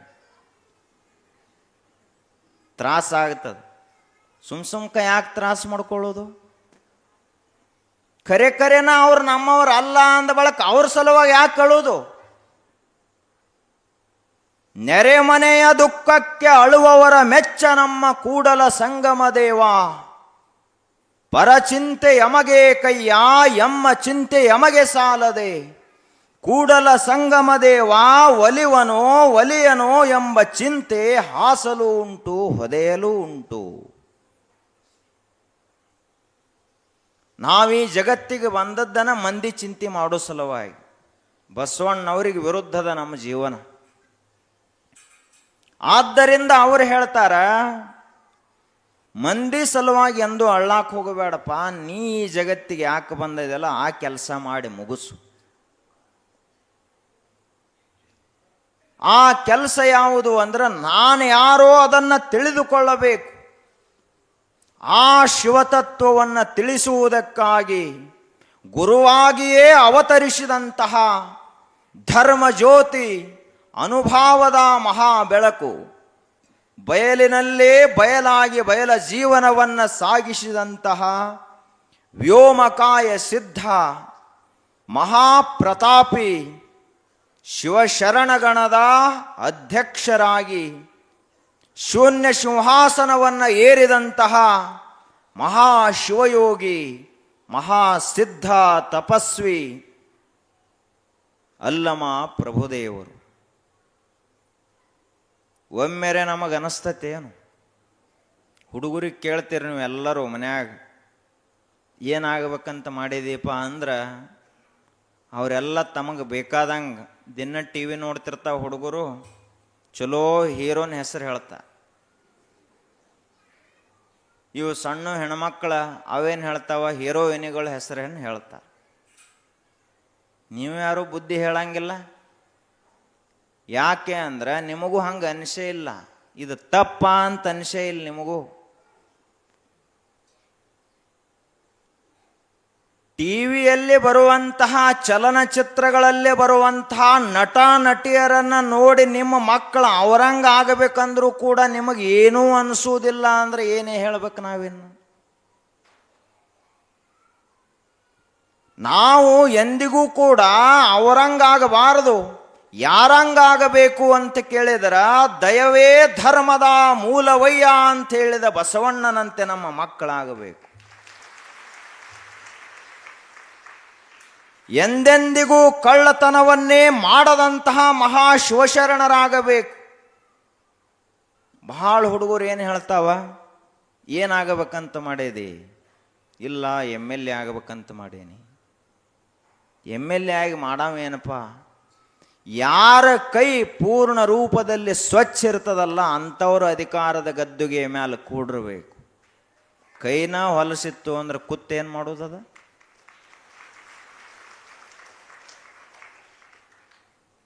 Speaker 1: ತ್ರಾಸಾಗ್ತದೆ. ಸುಮ್ಕ ಯಾಕೆ ತ್ರಾಸ ಮಾಡ್ಕೊಳ್ಳೋದು? ಖರೆನ ಅವ್ರು ನಮ್ಮವ್ರು ಅಲ್ಲ ಅಂದ ಬಳಕ ಅವ್ರ ಸಲುವಾಗಿ ಯಾಕೆ ಕಳೋದು? ನೆರೆಮನೆಯ ದುಃಖಕ್ಕೆ ಅಳುವವರ ಮೆಚ್ಚ ನಮ್ಮ ಕೂಡಲ ಸಂಗಮ ದೇವ. ಪರಚಿಂತೆ ಯಮಗೆ ಕಯ್ಯ, ಎಮ್ಮ ಚಿಂತೆ ಯಮಗೆ ಸಾಲದೆ. ಕೂಡಲ ಸಂಗಮ ದೇವ ಒಲಿವನೋ ಒಲಿಯನೋ ಎಂಬ ಚಿಂತೆ ಹಾಸಲು ಉಂಟು, ಹೊದೆಯಲು ಉಂಟು. ನಾವೀ ಜಗತ್ತಿಗೆ ಬಂದದ್ದನ್ನು ಮಂದಿ ಚಿಂತೆ ಮಾಡೋ ಸಲುವಾಗಿ. ಬಸವಣ್ಣವ್ರಿಗೆ ವಿರುದ್ಧದ ನಮ್ಮ ಜೀವನ. ಆದ್ದರಿಂದ ಅವರು ಹೇಳ್ತಾರ, ಮಂದಿ ಸಲುವಾಗಿ ಎಂದು ಅಳ್ಳಾಕ್ ಹೋಗಬೇಡಪ್ಪ, ನೀ ಈ ಜಗತ್ತಿಗೆ ಯಾಕೆ ಬಂದಿದೆಯಲ್ಲ ಆ ಕೆಲಸ ಮಾಡಿ ಮುಗಿಸು. ಆ ಕೆಲಸ ಯಾವುದು ಅಂದ್ರೆ ನಾನು ಯಾರೋ ಅದನ್ನು ತಿಳಿದುಕೊಳ್ಳಬೇಕು. ಆ ಶಿವತತ್ವವನ್ನು ತಿಳಿಸುವುದಕ್ಕಾಗಿ ಗುರುವಾಗಿಯೇ ಅವತರಿಸಿದಂತಹ ಧರ್ಮ ಜ್ಯೋತಿ, ಅನುಭಾವದ ಮಹಾ ಬೆಳಕು, ಬಯಲಿನಲ್ಲೇ ಬಯಲಾಗಿ ಬಯಲ ಜೀವನವನ್ನು ಸಾಗಿಸಿದಂತಹ ವ್ಯೋಮಕಾಯ ಸಿದ್ಧ ಮಹಾಪ್ರತಾಪಿ ಶಿವಶರಣಗಣದ ಅಧ್ಯಕ್ಷರಾಗಿ ಶೂನ್ಯ ಸಿಂಹಾಸನವನ್ನು ಏರಿದಂತಹ ಮಹಾಶಿವಯೋಗಿ, ಮಹಾಸಿದ್ಧ ತಪಸ್ವಿ ಅಲ್ಲಮ ಪ್ರಭುದೇವರು. ಒಮ್ಮೆರೆ ನಮಗನಿಸ್ತತೇನು? ಹುಡುಗರಿಗೆ ಕೇಳ್ತೀರಿ ನೀವು ಎಲ್ಲರೂ ಮನ್ಯಾಗ, ಏನಾಗಬೇಕಂತ ಮಾಡಿದೀಪ ಅಂದ್ರೆ ಅವರೆಲ್ಲ ತಮಗೆ ಬೇಕಾದಂಗೆ ದಿನ ಟಿ ವಿ ನೋಡ್ತಿರ್ತಾವ ಹುಡುಗರು, ಚಲೋ ಹೀರೋನ ಹೆಸರು ಹೇಳ್ತಾರೆ. ಇವು ಸಣ್ಣ ಹೆಣ್ಮಕ್ಳ ಅವೇನು ಹೇಳ್ತಾವ, ಹೀರೋಯಿನಿಗಳ ಹೆಸರನ್ನು ಹೇಳ್ತಾರೆ. ನೀವು ಯಾರು ಬುದ್ಧಿ ಹೇಳಂಗಿಲ್ಲ. ಯಾಕೆ ಅಂದ್ರೆ ನಿಮಗೂ ಹಂಗೆ ಅನಿಸೇ ಇಲ್ಲ, ಇದು ತಪ್ಪ ಅಂತ ಅನಿಸೇ ಇಲ್ಲ ನಿಮಗೂ. ಟಿವಿಯಲ್ಲಿ ಬರುವಂತಹ ಚಲನಚಿತ್ರಗಳಲ್ಲಿ ಬರುವಂತಹ ನಟ ನಟಿಯರನ್ನು ನೋಡಿ ನಿಮ್ಮ ಮಕ್ಕಳು ಅವರಂಗ ಆಗಬೇಕಂದ್ರೂ ಕೂಡ ನಿಮಗೆ ಏನೂ ಅನಿಸುವುದಿಲ್ಲ ಅಂದ್ರೆ ಏನೇ ಹೇಳಬೇಕು ನಾವಿನ್ನು? ನಾವು ಎಂದಿಗೂ ಕೂಡ ಅವರಂಗಾಗಬಾರದು. ಯಾರಂಗಾಗಬೇಕು ಅಂತ ಕೇಳಿದರ ದಯವೇ ಧರ್ಮದ ಮೂಲವಯ್ಯ ಅಂತ ಹೇಳಿದ ಬಸವಣ್ಣನಂತೆ ನಮ್ಮ ಮಕ್ಕಳಾಗಬೇಕು. ಎಂದೆಂದಿಗೂ ಕಳ್ಳತನವನ್ನೇ ಮಾಡದಂತಹ ಮಹಾಶಿವಶರಣರಾಗಬೇಕು. ಬಹಳ ಹುಡುಗರು ಏನು ಹೇಳ್ತಾವ, ಏನಾಗಬೇಕಂತ ಮಾಡೇದಿ? ಇಲ್ಲ, MLA ಆಗಬೇಕಂತ ಮಾಡೇನಿ. MLA ಆಗಿ ಮಾಡಾವೇನಪ್ಪ? ಯಾರ ಕೈ ಪೂರ್ಣ ರೂಪದಲ್ಲಿ ಸ್ವಚ್ಛ ಇರ್ತದಲ್ಲ ಅಂಥವ್ರು ಅಧಿಕಾರದ ಗದ್ದುಗೆ ಮೇಲೆ ಕೂಡಿರ್ಬೇಕು. ಕೈನ ಹೊಲಸಿತ್ತು ಅಂದ್ರೆ ಕುತ್ತೇನು ಮಾಡೋದದ?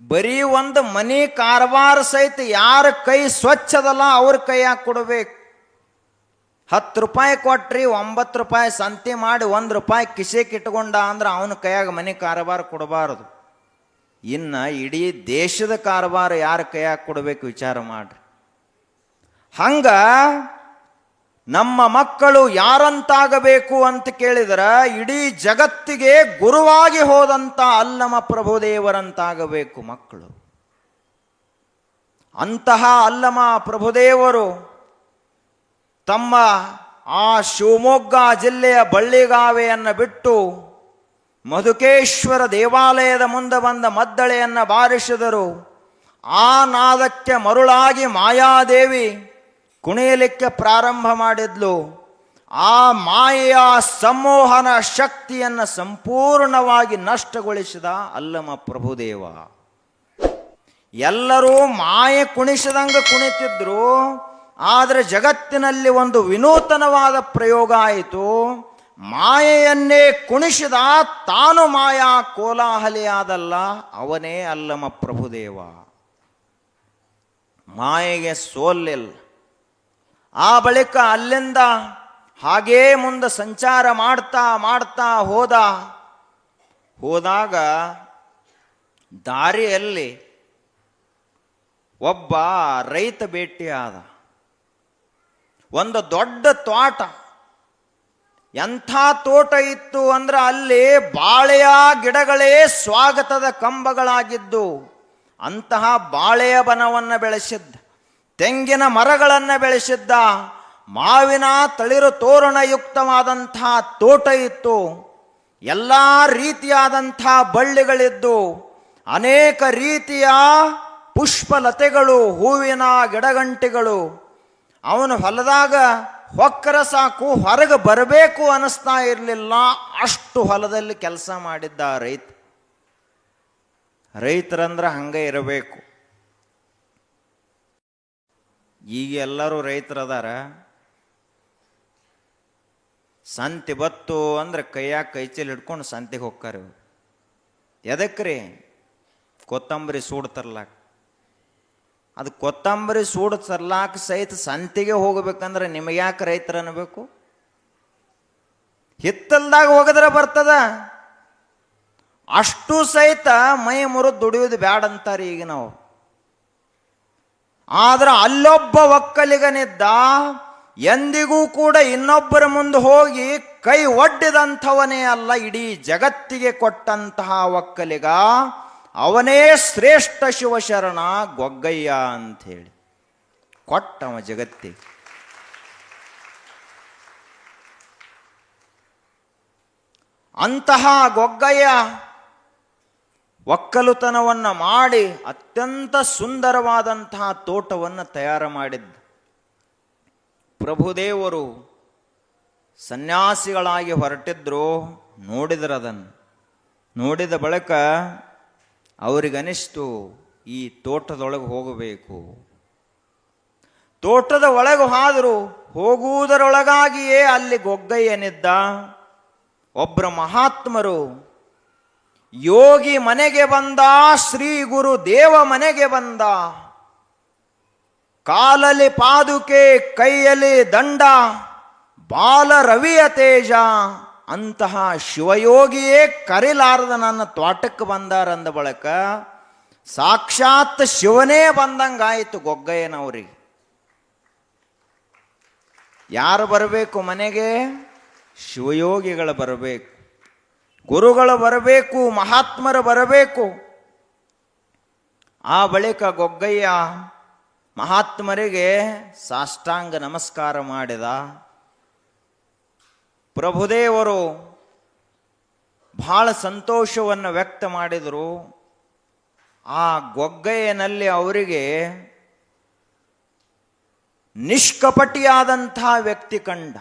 Speaker 1: ಬರೀ ಒಂದು ಮನಿ ಕಾರವಾರ ಸಹಿತ ಯಾರ ಕೈ ಸ್ವಚ್ಛದಲ್ಲ ಅವ್ರ ಕೈಯಾಗ ಕೊಡಬೇಕು. 10 ರೂಪಾಯಿ ಕೊಟ್ರಿ 9 ರೂಪಾಯಿ ಸಂತೆ ಮಾಡಿ 1 ರೂಪಾಯಿ ಕಿಸೆಗೆ ಇಟ್ಕೊಂಡ ಅಂದ್ರೆ ಅವನ ಕೈಯಾಗ ಮನೆ ಕಾರವಾರ ಕೊಡಬಾರದು. ಇನ್ನು ಇಡೀ ದೇಶದ ಕಾರವಾರ ಯಾರ ಕೈಯಾಗ ಕೊಡಬೇಕು ವಿಚಾರ ಮಾಡ್ರಿ. ಹಂಗ ನಮ್ಮ ಮಕ್ಕಳು ಯಾರಂತಾಗಬೇಕು ಅಂತ ಕೇಳಿದರೆ ಇಡೀ ಜಗತ್ತಿಗೆ ಗುರುವಾಗಿ ಹೋದಂಥ ಅಲ್ಲಮ ಪ್ರಭುದೇವರಂತಾಗಬೇಕು ಮಕ್ಕಳು. ಅಂತಹ ಅಲ್ಲಮ ಪ್ರಭುದೇವರು ತಮ್ಮ ಆ ಶಿವಮೊಗ್ಗ ಜಿಲ್ಲೆಯ ಬಳ್ಳಿಗಾವೆಯನ್ನು ಬಿಟ್ಟು ಮಧುಕೇಶ್ವರ ದೇವಾಲಯದ ಮುಂದೆ ಬಂದ ಮದ್ದಳೆಯನ್ನು ಬಾರಿಸಿದರು. ಆ ನಾದಕ್ಕೆ ಮರುಳಾಗಿ ಮಾಯಾದೇವಿ ಕುಣಿಯಲಿಕ್ಕೆ ಪ್ರಾರಂಭ ಮಾಡಿದ್ಲು. ಆ ಮಾಯೆಯ ಸಂಮೋಹನ ಶಕ್ತಿಯನ್ನು ಸಂಪೂರ್ಣವಾಗಿ ನಷ್ಟಗೊಳಿಸಿದ ಅಲ್ಲಮ ಪ್ರಭುದೇವ. ಎಲ್ಲರೂ ಮಾಯೆ ಕುಣಿಸಿದಂಗೆ ಕುಣಿತಿದ್ರು. ಆದರೆ ಜಗತ್ತಿನಲ್ಲಿ ಒಂದು ವಿನೂತನವಾದ ಪ್ರಯೋಗ ಆಯಿತು. ಮಾಯೆಯನ್ನೇ ಕುಣಿಸಿದ ತಾನು ಮಾಯಾ ಕೋಲಾಹಲಿಯಾದಲ್ಲ, ಅವನೇ ಅಲ್ಲಮ ಪ್ರಭುದೇವ. ಮಾಯೆಗೆ ಸೋಲಿಲ್ಲ. ಆ ಬಳಿಕ ಅಲ್ಲಿಂದ ಹಾಗೇ ಮುಂದೆ ಸಂಚಾರ ಮಾಡ್ತಾ ಮಾಡ್ತಾ ಹೋದಾಗ ದಾರಿಯಲ್ಲಿ ಒಬ್ಬ ರೈತ ಭೇಟಿಯಾದ. ಒಂದು ದೊಡ್ಡ ತೋಟ. ಎಂಥ ತೋಟ ಇತ್ತು ಅಂದ್ರೆ ಅಲ್ಲಿ ಬಾಳೆಯ ಗಿಡಗಳೇ ಸ್ವಾಗತದ ಕಂಬಗಳಾಗಿದ್ದು. ಅಂತಹ ಬಾಳೆಯ ಬನವನ್ನು ಬೆಳೆಸಿದ್ದ, ತೆಂಗಿನ ಮರಗಳನ್ನು ಬೆಳೆಸಿದ್ದ, ಮಾವಿನ ತಳಿರು ತೋರಣಯುಕ್ತವಾದಂಥ ತೋಟ ಇತ್ತು. ಎಲ್ಲ ರೀತಿಯಾದಂಥ ಬಳ್ಳಿಗಳಿದ್ದು, ಅನೇಕ ರೀತಿಯ ಪುಷ್ಪಲತೆಗಳು, ಹೂವಿನ ಗಿಡಗಂಟಿಗಳು. ಅವನು ಹೊಲದಾಗ ಹೊಕ್ಕರ ಸಾಕು, ಹೊರಗೆ ಬರಬೇಕು ಅನ್ನಿಸ್ತಾ ಇರಲಿಲ್ಲ. ಅಷ್ಟು ಹೊಲದಲ್ಲಿ ಕೆಲಸ ಮಾಡಿದ್ದ ರೈತ. ರೈತರಂದ್ರೆ ಹಂಗೆ ಇರಬೇಕು. ಈಗ ಎಲ್ಲರೂ ರೈತರದಾರ. ಸಂತೆ ಬತ್ತು ಅಂದ್ರೆ ಕೈಯಾಗ ಕೈಚೀಲ ಹಿಡ್ಕೊಂಡು ಸಂತೆಗೆ ಹೋಗ್ತಾರೆ. ಎದಕ್ರಿ? ಕೊತ್ತಂಬರಿ ಸೂಡು ತರ್ಲಾಕ. ಅದು ಕೊತ್ತಂಬರಿ ಸೂಡು ತರ್ಲಾಕ ಸಹಿತ ಸಂತೆಗೆ ಹೋಗ್ಬೇಕಂದ್ರೆ ನಿಮಗೆ ಯಾಕೆ ರೈತರ ಅನ್ನಬೇಕು? ಹಿತ್ತಲ್ದಾಗ ಹೋಗಿದ್ರೆ ಬರ್ತದ. ಅಷ್ಟು ಸಹಿತ ಮೈ ಮುರಿದು ದುಡಿಯೋದು ಬ್ಯಾಡ ಅಂತಾರೆ ಈಗ ನಾವು. ಆದ್ರೆ ಅಲ್ಲೊಬ್ಬ ಒಕ್ಕಲಿಗನಿದ್ದ, ಎಂದಿಗೂ ಕೂಡ ಇನ್ನೊಬ್ಬರ ಮುಂದೆ ಹೋಗಿ ಕೈ ಒಡ್ಡಿದಂಥವನೇ ಅಲ್ಲ, ಇಡೀ ಜಗತ್ತಿಗೆ ಕೊಟ್ಟಂತಹ ಒಕ್ಕಲಿಗ. ಅವನೇ ಶ್ರೇಷ್ಠ ಶಿವಶರಣ ಗೊಗ್ಗಯ್ಯ ಅಂಥೇಳಿ ಕೊಟ್ಟವ ಜಗತ್ತಿಗೆ. ಅಂತಹ ಗೊಗ್ಗಯ್ಯ ಒಕ್ಕಲುತನವನ್ನು ಮಾಡಿ ಅತ್ಯಂತ ಸುಂದರವಾದಂತಹ ತೋಟವನ್ನು ತಯಾರು ಮಾಡಿದ್ದ. ಪ್ರಭುದೇವರು ಸನ್ಯಾಸಿಗಳಾಗಿ ಹೊರಟಿದ್ರು. ನೋಡಿದ್ರದನ್ನು ನೋಡಿದ ಬಳಿಕ ಅವರಿಗನಿಸ್ತು ಈ ತೋಟದೊಳಗೆ ಹೋಗಬೇಕು. ತೋಟದ ಒಳಗೆ ಹೋದರು. ಹೋಗುವುದರೊಳಗಾಗಿಯೇ ಅಲ್ಲಿ ಗೊಗ್ಗಯ್ಯನಿದ್ದ. ಒಬ್ಬರ ಮಹಾತ್ಮರು ಯೋಗಿ ಮನೆಗೆ ಬಂದ, ಶ್ರೀ ಗುರು ದೇವ ಮನೆಗೆ ಬಂದ. ಕಾಲಲ್ಲಿ ಪಾದುಕೆ, ಕೈಯಲ್ಲಿ ದಂಡ, ಬಾಲ ರವಿಯ ತೇಜ, ಅಂತಹ ಶಿವಯೋಗಿಯೇ ಕರಿಲಾರದ ನನ್ನ ತ್ವಾಟಕ್ಕೆ ಬಂದಾರಂದ ಬಳಿಕ ಸಾಕ್ಷಾತ್ ಶಿವನೇ ಬಂದಂಗಾಯಿತು ಗೊಗ್ಗಯ್ಯನವ್ರಿಗೆ. ಯಾರು ಬರಬೇಕು ಮನೆಗೆ? ಶಿವಯೋಗಿಗಳು ಬರಬೇಕು, ಗುರುಗಳು ಬರಬೇಕು, ಮಹಾತ್ಮರು ಬರಬೇಕು. ಆ ಬಳಿಕ ಗೊಗ್ಗಯ್ಯ ಮಹಾತ್ಮರಿಗೆ ಸಾಷ್ಟಾಂಗ ನಮಸ್ಕಾರ ಮಾಡಿದ. ಪ್ರಭುದೇವರು ಬಹಳ ಸಂತೋಷವನ್ನು ವ್ಯಕ್ತ ಮಾಡಿದರು. ಆ ಗೊಗ್ಗಯ್ಯನಲ್ಲಿ ಅವರಿಗೆ ನಿಷ್ಕಪಟಿಯಾದಂಥ ವ್ಯಕ್ತಿ ಕಂಡ.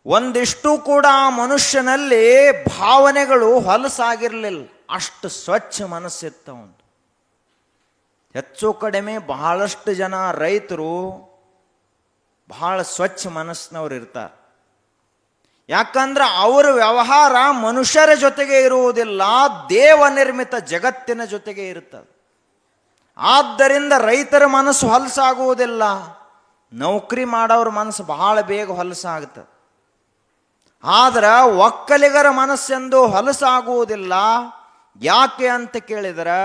Speaker 1: ಒಂದಿಷ್ಟು ಕೂಡ ಆ ಮನುಷ್ಯನಲ್ಲಿ ಭಾವನೆಗಳು ಹೊಲಸಾಗಿರಲಿಲ್ಲ, ಅಷ್ಟು ಸ್ವಚ್ಛ ಮನಸ್ಸಿತ್ತವನು. ಹೆಚ್ಚು ಕಡಿಮೆ ಬಹಳಷ್ಟು ಜನ ರೈತರು ಬಹಳ ಸ್ವಚ್ಛ ಮನಸ್ಸಿನವ್ರು ಇರ್ತಾರೆ. ಯಾಕಂದ್ರೆ ಅವರ ವ್ಯವಹಾರ ಮನುಷ್ಯರ ಜೊತೆಗೆ ಇರುವುದಿಲ್ಲ, ದೇವ ನಿರ್ಮಿತ ಜಗತ್ತಿನ ಜೊತೆಗೆ ಇರುತ್ತದೆ. ಆದ್ದರಿಂದ ರೈತರ ಮನಸ್ಸು ಹೊಲಸಾಗುವುದಿಲ್ಲ, ನೌಕರಿ ಮಾಡೋರ ಮನಸ್ಸು ಬಹಳ ಬೇಗ ಹೊಲಸಾಗುತ್ತದೆ. ಆದ್ರೆ ಒಕ್ಕಲಿಗರ ಮನಸ್ಸೆಂದು ಹೊಲಸಾಗುವುದಿಲ್ಲ. ಯಾಕೆ ಅಂತ ಕೇಳಿದ್ರೆ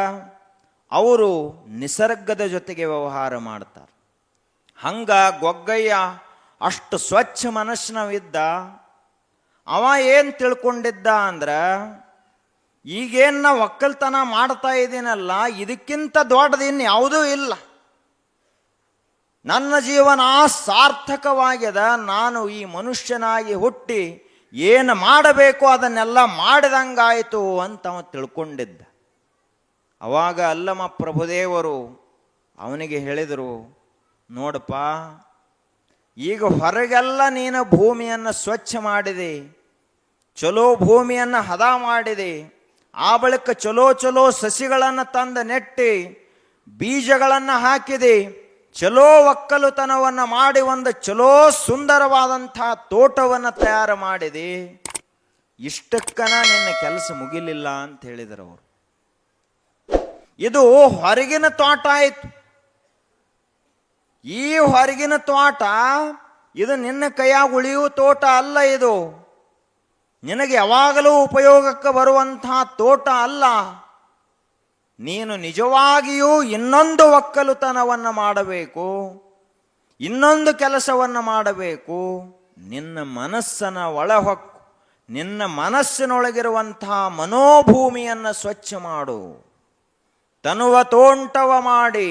Speaker 1: ಅವರು ನಿಸರ್ಗದ ಜೊತೆಗೆ ವ್ಯವಹಾರ ಮಾಡ್ತಾರೆ. ಹಂಗ ಗೊಗ್ಗಯ್ಯ ಅಷ್ಟು ಸ್ವಚ್ಛ ಮನಸ್ಸಿನವಿದ್ದ. ಅವ ಏನು ತಿಳ್ಕೊಂಡಿದ್ದ ಅಂದ್ರೆ, ಈಗೇನು ನಾ ಒಕ್ಕಲ್ತನ ಮಾಡ್ತಾ ಇದ್ದೀನಲ್ಲ, ಇದಕ್ಕಿಂತ ದೊಡ್ಡದಿನ್ನು ಯಾವುದೂ ಇಲ್ಲ. ನನ್ನ ಜೀವನ ಸಾರ್ಥಕವಾಗ್ಯದ. ನಾನು ಈ ಮನುಷ್ಯನಾಗಿ ಹುಟ್ಟಿ ಏನು ಮಾಡಬೇಕು ಅದನ್ನೆಲ್ಲ ಮಾಡಿದಂಗಾಯಿತು ಅಂತ ಅವ ತಿಳ್ಕೊಂಡಿದ್ದ. ಅವಾಗ ಅಲ್ಲಮ ಪ್ರಭುದೇವರು ಅವನಿಗೆ ಹೇಳಿದರು, ನೋಡಪ್ಪ, ಈಗ ಹೊರಗೆಲ್ಲ ನೀನು ಭೂಮಿಯನ್ನು ಸ್ವಚ್ಛ ಮಾಡಿದೆ, ಚಲೋ ಭೂಮಿಯನ್ನು ಹದ ಮಾಡಿದೆ. ಆ ಬಳಿಕ ಚಲೋ ಚಲೋ ಸಸಿಗಳನ್ನು ತಂದು ನೆಟ್ಟಿ ಬೀಜಗಳನ್ನು ಹಾಕಿದೆ. ಚಲೋ ಒಕ್ಕಲುತನವನ್ನು ಮಾಡಿ ಒಂದು ಚಲೋ ಸುಂದರವಾದಂಥ ತೋಟವನ್ನು ತಯಾರು ಮಾಡಿದೆ. ಇಷ್ಟಕ್ಕನ ನಿನ್ನ ಕೆಲಸ ಮುಗಿಲಿಲ್ಲ ಅಂತ ಹೇಳಿದರು ಅವರು. ಇದು ಹೊರಗಿನ ತೋಟ ಆಯಿತು. ಈ ಹೊರಗಿನ ತೋಟ ಇದು ನಿನ್ನ ಕೈಯಾಗ ಉಳಿಯುವ ತೋಟ ಅಲ್ಲ. ಇದು ನಿನಗೆ ಯಾವಾಗಲೂ ಉಪಯೋಗಕ್ಕೆ ಬರುವಂತಹ ತೋಟ ಅಲ್ಲ. ನೀನು ನಿಜವಾಗಿಯೂ ಇನ್ನೊಂದು ಒಕ್ಕಲುತನವನ್ನು ಮಾಡಬೇಕು, ಇನ್ನೊಂದು ಕೆಲಸವನ್ನು ಮಾಡಬೇಕು. ನಿನ್ನ ಮನಸ್ಸನ್ನು ಒಳಹೊಕ್ಕು, ನಿನ್ನ ಮನಸ್ಸಿನೊಳಗಿರುವಂತಹ ಮನೋಭೂಮಿಯನ್ನು ಸ್ವಚ್ಛ ಮಾಡು. ತನುವ ತೋಂಟವ ಮಾಡಿ,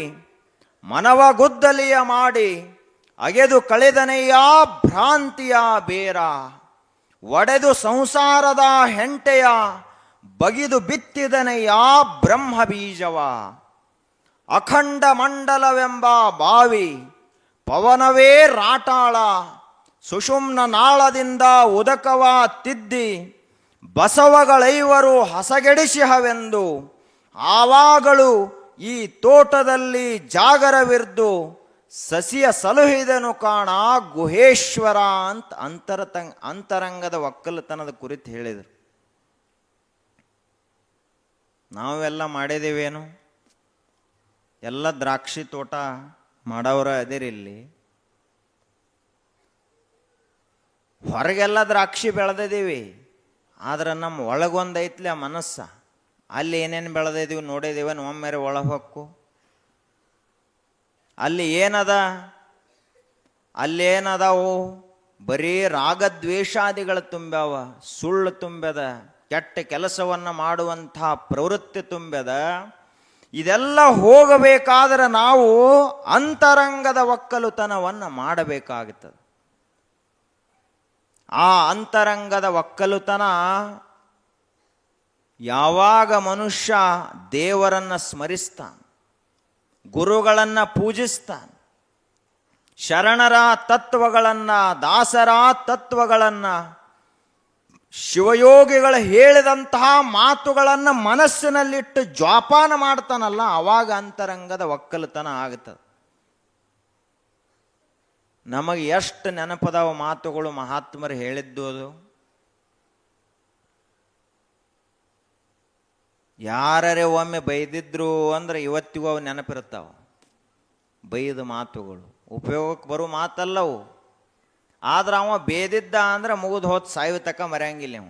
Speaker 1: ಮನವ ಗುದ್ದಲಿಯ ಮಾಡಿ, ಅಗೆದು ಕಳೆದನೆಯ ಭ್ರಾಂತಿಯ ಬೇರ, ಒಡೆದು ಸಂಸಾರದ ಹೆಂಟೆಯ ಬಗಿದು ಬಿತ್ತಿದನೆಯ ಬ್ರಹ್ಮ ಬೀಜವ. ಅಖಂಡ ಮಂಡಲವೆಂಬ ಬಾವಿ, ಪವನವೇ ರಾಟಾಳ, ಸುಷುಮ್ನ ನಾಳದಿಂದ ಉದಕವ ತಿದ್ದಿ ಬಸವಗಳೈವರು ಹಸಗೆಡಿಸಿಹವೆಂದು ಆವಾಗಳು ಈ ತೋಟದಲ್ಲಿ ಜಾಗರವಿರ್ದು ಸಸಿಯ ಸಲುಹಿದನು ಕಾಣ ಗುಹೇಶ್ವರ ಅಂತ ಅಂತರಂಗದ ಒಕ್ಕಲತನದ ಕುರಿತು ಹೇಳಿದರು. ನಾವೆಲ್ಲ ಮಾಡಿದೇವೇನು? ಎಲ್ಲ ದ್ರಾಕ್ಷಿ ತೋಟ ಮಾಡವ್ರ ಅದಿರಿಲ್ಲಿ. ಹೊರಗೆಲ್ಲ ದ್ರಾಕ್ಷಿ ಬೆಳೆದಿದ್ದೀವಿ, ಆದ್ರೆ ನಮ್ಮ ಒಳಗೊಂದೈತ್ಲಿ ಆ ಮನಸ್ಸ. ಅಲ್ಲಿ ಏನೇನು ಬೆಳೆದಿದ್ದೀವಿ ನೋಡಿದ್ದೀವಿ, ಒಮ್ಮೆರೆ ಒಳಗೆ ಹೊಕ್ಕು. ಅಲ್ಲಿ ಏನದ? ಅಲ್ಲೇನದಾವು? ಬರೀ ರಾಗದ್ವೇಷಾದಿಗಳು ತುಂಬ್ಯಾವ, ಸುಳ್ಳು ತುಂಬ್ಯದ, ಕೆಟ್ಟ ಕೆಲಸವನ್ನು ಮಾಡುವಂಥ ಪ್ರವೃತ್ತಿ ತುಂಬ್ಯದ. ಇದೆಲ್ಲ ಹೋಗಬೇಕಾದ್ರೆ ನಾವು ಅಂತರಂಗದ ಒಕ್ಕಲುತನವನ್ನು ಮಾಡಬೇಕಾಗುತ್ತದೆ. ಆ ಅಂತರಂಗದ ಒಕ್ಕಲುತನ ಯಾವಾಗ ಮನುಷ್ಯ ದೇವರನ್ನು ಸ್ಮರಿಸ್ತಾನೆ, ಗುರುಗಳನ್ನು ಪೂಜಿಸ್ತಾನೆ, ಶರಣರ ತತ್ವಗಳನ್ನು, ದಾಸರ ತತ್ವಗಳನ್ನು, ಶಿವಯೋಗಿಗಳು ಹೇಳಿದಂತಹ ಮಾತುಗಳನ್ನು ಮನಸ್ಸಿನಲ್ಲಿಟ್ಟು ಜ್ವಾಪಾನ ಮಾಡ್ತಾನಲ್ಲ, ಆವಾಗ ಅಂತರಂಗದ ಒಕ್ಕಲುತನ ಆಗುತ್ತದೆ. ನಮಗೆ ಎಷ್ಟು ನೆನಪದಾವ ಮಾತುಗಳು ಮಹಾತ್ಮರು ಹೇಳಿದ್ದು. ಅದು ಯಾರೇ ಒಮ್ಮೆ ಬೈದಿದ್ರು ಅಂದ್ರೆ ಇವತ್ತಿಗೂ ಅವು ನೆನಪಿರ್ತಾವ. ಬೈದ ಮಾತುಗಳು ಉಪಯೋಗಕ್ಕೆ ಬರೋ ಮಾತಲ್ಲವು. ಆದ್ರೆ ಅವ ಬೇದಿದ್ದ ಅಂದ್ರೆ ಮುಗಿದು ಹೋತ್ ಸಾಯುವ ತಕ್ಕ ಮರೆಯಂಗಿಲ್ಲ ಅವ.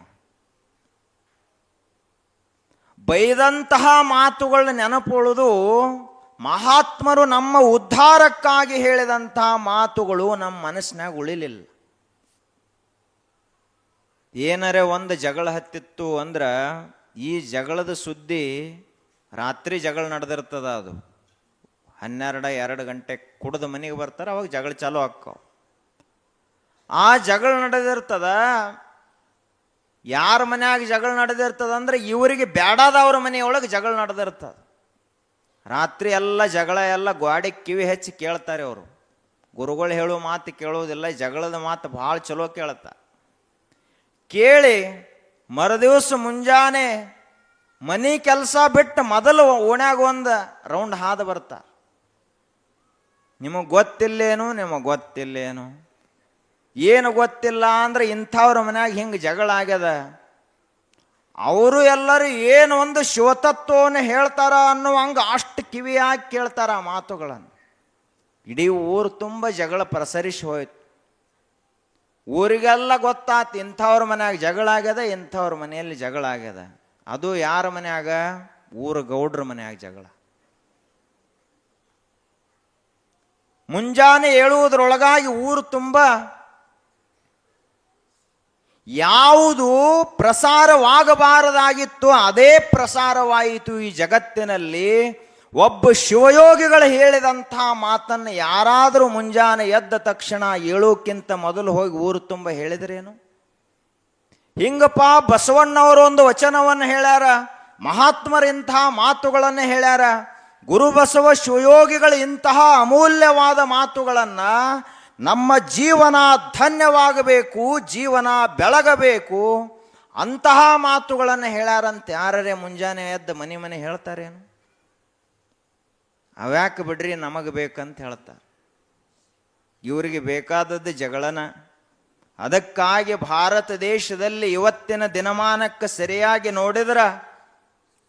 Speaker 1: ಬೈದಂತಹ ಮಾತುಗಳನ್ನ ನೆನಪುಳುದು ಮಹಾತ್ಮರು ನಮ್ಮ ಉದ್ಧಾರಕ್ಕಾಗಿ ಹೇಳಿದಂತಹ ಮಾತುಗಳು ನಮ್ಮ ಮನಸ್ಸಿನಾಗ ಉಳಿಲಿಲ್ಲ. ಏನರೇ ಒಂದು ಜಗಳ ಹತ್ತಿತ್ತು ಅಂದ್ರೆ ಈ ಜಗಳದ ಸುದ್ದಿ ರಾತ್ರಿ ಜಗಳ ನಡೆದಿರ್ತದ. ಅದು 12-2 ಗಂಟೆ ಕುಡಿದು ಮನೆಗೆ ಬರ್ತಾರೆ, ಅವಾಗ ಜಗಳ ಚಾಲು ಆಕ್ಕವು. ಆ ಜಗಳ ನಡೆದಿರ್ತದ. ಯಾರ ಮನ್ಯಾಗ ಜಗಳ ನಡೆದಿರ್ತದ ಅಂದ್ರೆ ಇವರಿಗೆ ಬೇಡಾದವ್ರ ಮನೆಯೊಳಗೆ ಜಗಳ ನಡೆದಿರ್ತದ. ರಾತ್ರಿ ಎಲ್ಲ ಜಗಳ ಎಲ್ಲ ಗೋಡೆ ಕಿವಿ ಹೆಚ್ಚಿ ಕೇಳ್ತಾರೆ ಅವರು. ಗುರುಗಳು ಹೇಳೋ ಮಾತು ಕೇಳೋದಿಲ್ಲ, ಜಗಳದ ಮಾತು ಭಾಳ ಚಲೋ ಕೇಳ್ತಾರೆ. ಕೇಳಿ ಮರುದಿವಸ ಮುಂಜಾನೆ ಮನೆ ಕೆಲಸ ಬಿಟ್ಟು ಮೊದಲು ಓಣ್ಯಾಗ ಒಂದು ರೌಂಡ್ ಹಾದು ಬರ್ತಾರೆ. ನಿಮಗೆ ಗೊತ್ತಿಲ್ಲೇನು ಏನು ಗೊತ್ತಿಲ್ಲ ಅಂದ್ರೆ ಇಂಥವ್ರ ಮನ್ಯಾಗ ಹಿಂಗೆ ಜಗಳ ಆಗ್ಯದ. ಅವರು ಎಲ್ಲರೂ ಏನು ಒಂದು ಶಿವತತ್ವವನ್ನು ಹೇಳ್ತಾರ ಅನ್ನುವಂಗೆ ಅಷ್ಟು ಕಿವಿಯಾಗಿ ಕೇಳ್ತಾರ ಆ ಮಾತುಗಳನ್ನು. ಇಡೀ ಊರು ತುಂಬ ಜಗಳ ಪ್ರಸರಿಸಿ ಹೋಯ್ತು. ಊರಿಗೆಲ್ಲ ಗೊತ್ತಾತು ಇಂಥವ್ರ ಮನ್ಯಾಗ ಜಗಳ ಆಗ್ಯದ, ಇಂಥವ್ರ ಮನೆಯಲ್ಲಿ ಜಗಳ ಆಗ್ಯದ. ಅದು ಯಾರ ಮನ್ಯಾಗ? ಊರು ಗೌಡ್ರ ಮನ್ಯಾಗ ಜಗಳ. ಮುಂಜಾನೆ ಏಳುವುದರೊಳಗಾಗಿ ಊರು ತುಂಬ ಯಾವುದು ಪ್ರಸಾರವಾಗಬಾರದಾಗಿತ್ತು ಅದೇ ಪ್ರಸಾರವಾಯಿತು ಈ ಜಗತ್ತಿನಲ್ಲಿ. ಒಬ್ಬ ಶಿವಯೋಗಿಗಳು ಹೇಳಿದಂಥ ಮಾತನ್ನು ಯಾರಾದರೂ ಮುಂಜಾನೆ ಎದ್ದ ತಕ್ಷಣ ಏಳೋಕ್ಕಿಂತ ಮೊದಲು ಹೋಗಿ ಊರು ತುಂಬ ಹೇಳಿದ್ರೇನು? ಹಿಂಗಪ್ಪ ಬಸವಣ್ಣವರು ಒಂದು ವಚನವನ್ನು ಹೇಳ್ಯಾರ, ಮಹಾತ್ಮರಿಂಥ ಮಾತುಗಳನ್ನು ಹೇಳ್ಯಾರ. ಗುರು ಬಸವ ಶಿವಯೋಗಿಗಳು ಇಂತಹ ಅಮೂಲ್ಯವಾದ ಮಾತುಗಳನ್ನು ನಮ್ಮ ಜೀವನ ಧನ್ಯವಾಗಬೇಕು, ಜೀವನ ಬೆಳಗಬೇಕು ಅಂತಹ ಮಾತುಗಳನ್ನು ಹೇಳ್ಯಾರಂತ ಯಾರೇ ಮುಂಜಾನೆ ಎದ್ದು ಮನೆ ಹೇಳ್ತಾರೇನು? ಅವ್ಯಾಕೆ ಬಿಡ್ರಿ, ನಮಗೆ ಬೇಕಂತ ಹೇಳ್ತಾರೆ. ಇವರಿಗೆ ಬೇಕಾದದ್ದು ಜಗಳನ. ಅದಕ್ಕಾಗಿ ಭಾರತ ದೇಶದಲ್ಲಿ ಇವತ್ತಿನ ದಿನಮಾನಕ್ಕೆ ಸರಿಯಾಗಿ ನೋಡಿದ್ರೆ